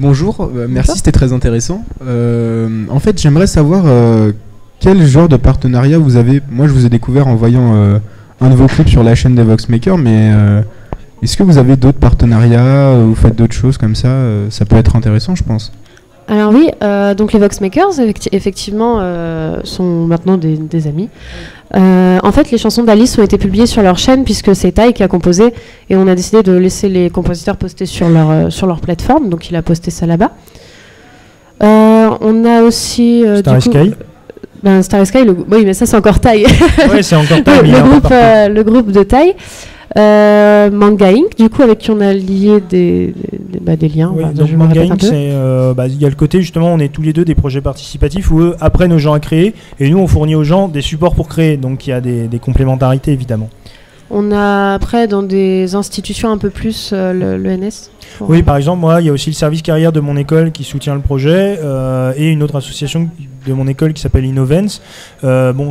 Bonjour, merci, c'était très intéressant. En fait, j'aimerais savoir quel genre de partenariat vous avez. Moi, je vous ai découvert en voyant un de vos clips sur la chaîne des Voxmakers, mais est-ce que vous avez d'autres partenariats, vous faites d'autres choses comme ça, ça peut être intéressant, je pense. Alors oui, donc les Voxmakers, effectivement, sont maintenant des amis. En fait, les chansons d'Alice ont été publiées sur leur chaîne, puisque c'est Tai qui a composé, et on a décidé de laisser les compositeurs poster sur leur plateforme, donc il a posté ça là-bas. On a aussi... Star Sky. Star Sky, oui, mais ça c'est encore Tai. Ouais, c'est encore Tai. le groupe de Tai. Manga Inc, du coup, avec qui on a lié des liens. Oui, donc Manga Inc, il y a le côté justement, on est tous les deux des projets participatifs où eux apprennent aux gens à créer et nous on fournit aux gens des supports pour créer. Donc il y a des complémentarités évidemment. On a après dans des institutions un peu plus l'ENS. Oui, par exemple, moi, il y a aussi le service carrière de mon école qui soutient le projet et une autre association de mon école qui s'appelle Innovance.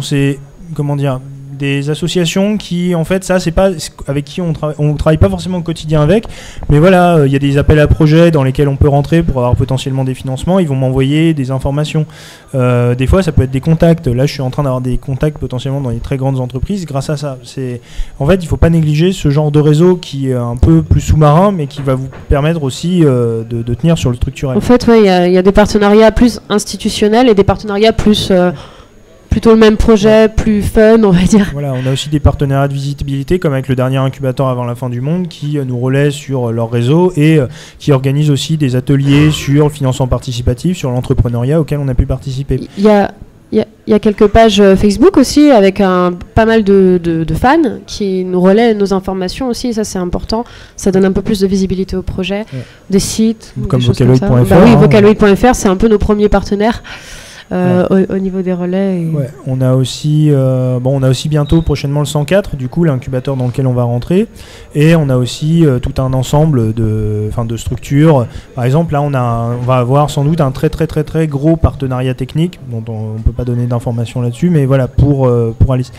C'est, comment dire, des associations qui, en fait, ça, c'est pas avec qui on travaille pas forcément au quotidien avec, mais voilà, il y a des appels à projets dans lesquels on peut rentrer pour avoir potentiellement des financements. Ils vont m'envoyer des informations. Des fois, ça peut être des contacts. Là, je suis en train d'avoir des contacts potentiellement dans les très grandes entreprises grâce à ça. En fait, il faut pas négliger ce genre de réseau qui est un peu plus sous-marin, mais qui va vous permettre aussi de tenir sur le structurel. En fait, il y a des partenariats plus institutionnels et des partenariats plus plutôt le même projet, plus fun, on va dire. Voilà, on a aussi des partenariats de visibilité, comme avec le dernier incubateur avant la fin du monde, qui nous relaie sur leur réseau et qui organise aussi des ateliers sur le financement participatif, sur l'entrepreneuriat auquel on a pu participer. Il y a quelques pages Facebook aussi, avec pas mal de fans qui nous relaient nos informations aussi, et ça c'est important. Ça donne un peu plus de visibilité au projet, des sites, comme des Vocaloid.fr. Oui, Vocaloid.fr, c'est un peu nos premiers partenaires. Au niveau des relais. Ouais, on a aussi bientôt prochainement le 104, du coup l'incubateur dans lequel on va rentrer, et on a aussi tout un ensemble de structures. Par exemple, là on va avoir sans doute un très très très très gros partenariat technique dont on peut pas donner d'informations là-dessus, mais voilà pour Alice.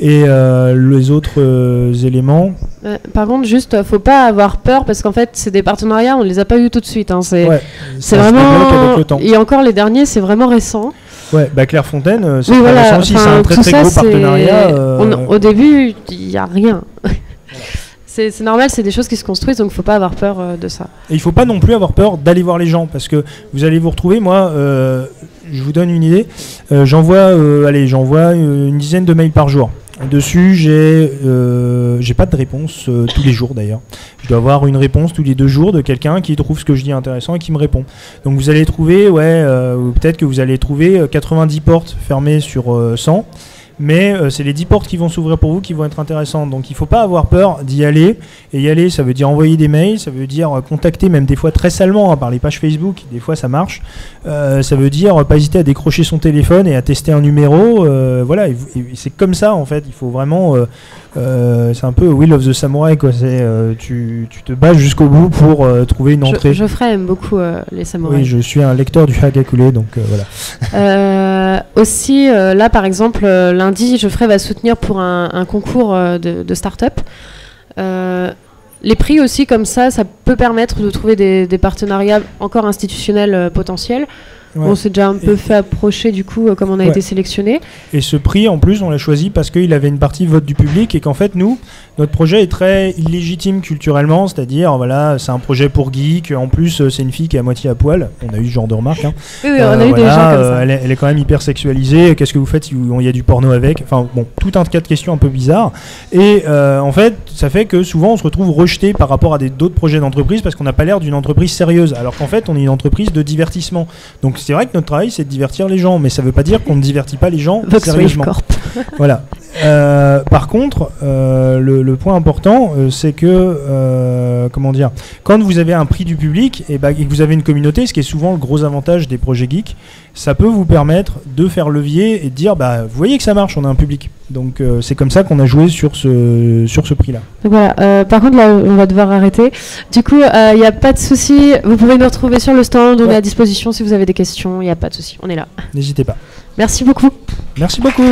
Et les autres éléments. Par contre, juste, faut pas avoir peur parce qu'en fait, c'est des partenariats, on les a pas eu tout de suite. Hein, c'est vraiment. Avec le temps. Et encore les derniers, c'est vraiment récent. Ouais, Clairefontaine, c'est récent aussi, c'est un très très gros partenariat. Au début, il y a rien. C'est normal, c'est des choses qui se construisent, donc il ne faut pas avoir peur de ça. Et il ne faut pas non plus avoir peur d'aller voir les gens, parce que vous allez vous retrouver, moi, je vous donne une idée, j'envoie une dizaine de mails par jour. Dessus, j'ai pas de réponse tous les jours d'ailleurs. Je dois avoir une réponse tous les 2 jours de quelqu'un qui trouve ce que je dis intéressant et qui me répond. Donc vous allez trouver, peut-être que vous allez trouver 90 portes fermées sur 100. Mais c'est les 10 portes qui vont s'ouvrir pour vous qui vont être intéressantes. Donc il ne faut pas avoir peur d'y aller. Et y aller, ça veut dire envoyer des mails, ça veut dire contacter, même des fois très salement, par les pages Facebook, des fois ça marche. Ça veut dire pas hésiter à décrocher son téléphone et à tester un numéro. Voilà, et c'est comme ça en fait. Il faut vraiment... c'est un peu Will of the Samurai, quoi. Tu te bats jusqu'au bout pour trouver une entrée. Geoffrey aime beaucoup les samouraïs. Oui, je suis un lecteur du Hagakure, donc voilà. Aussi, là par exemple, lundi, Geoffrey va soutenir pour un concours de start-up. Les prix aussi, comme ça peut permettre de trouver des partenariats encore institutionnels potentiels. Ouais. On s'est déjà un peu fait approcher du coup comme on a été sélectionné. Et ce prix, en plus, on l'a choisi parce qu'il avait une partie vote du public et qu'en fait, nous, notre projet est très illégitime culturellement, c'est-à-dire, voilà, c'est un projet pour geek. En plus, c'est une fille qui est à moitié à poil. On a eu ce genre de remarque. Hein. Oui, on a eu des gens comme ça. Elle est quand même hyper sexualisée. Qu'est-ce que vous faites si il y a du porno avec? Enfin, bon, tout un tas de questions un peu bizarres. Et en fait, ça fait que souvent, on se retrouve rejeté par rapport à d'autres projets d'entreprise parce qu'on n'a pas l'air d'une entreprise sérieuse. Alors qu'en fait, on est une entreprise de divertissement. Donc, c'est vrai que notre travail, c'est de divertir les gens, mais ça ne veut pas dire qu'on ne divertit pas les gens sérieusement. Voilà. Par contre, le point important, c'est que, comment dire, quand vous avez un prix du public et que vous avez une communauté, ce qui est souvent le gros avantage des projets geeks, ça peut vous permettre de faire levier et de dire, vous voyez que ça marche, on a un public. Donc c'est comme ça qu'on a joué sur ce prix-là. Donc voilà. Par contre, là, on va devoir arrêter. Du coup, il n'y a pas de souci. Vous pouvez nous retrouver sur le stand. On est à disposition si vous avez des questions. Il n'y a pas de souci. On est là. N'hésitez pas. Merci beaucoup. Merci beaucoup.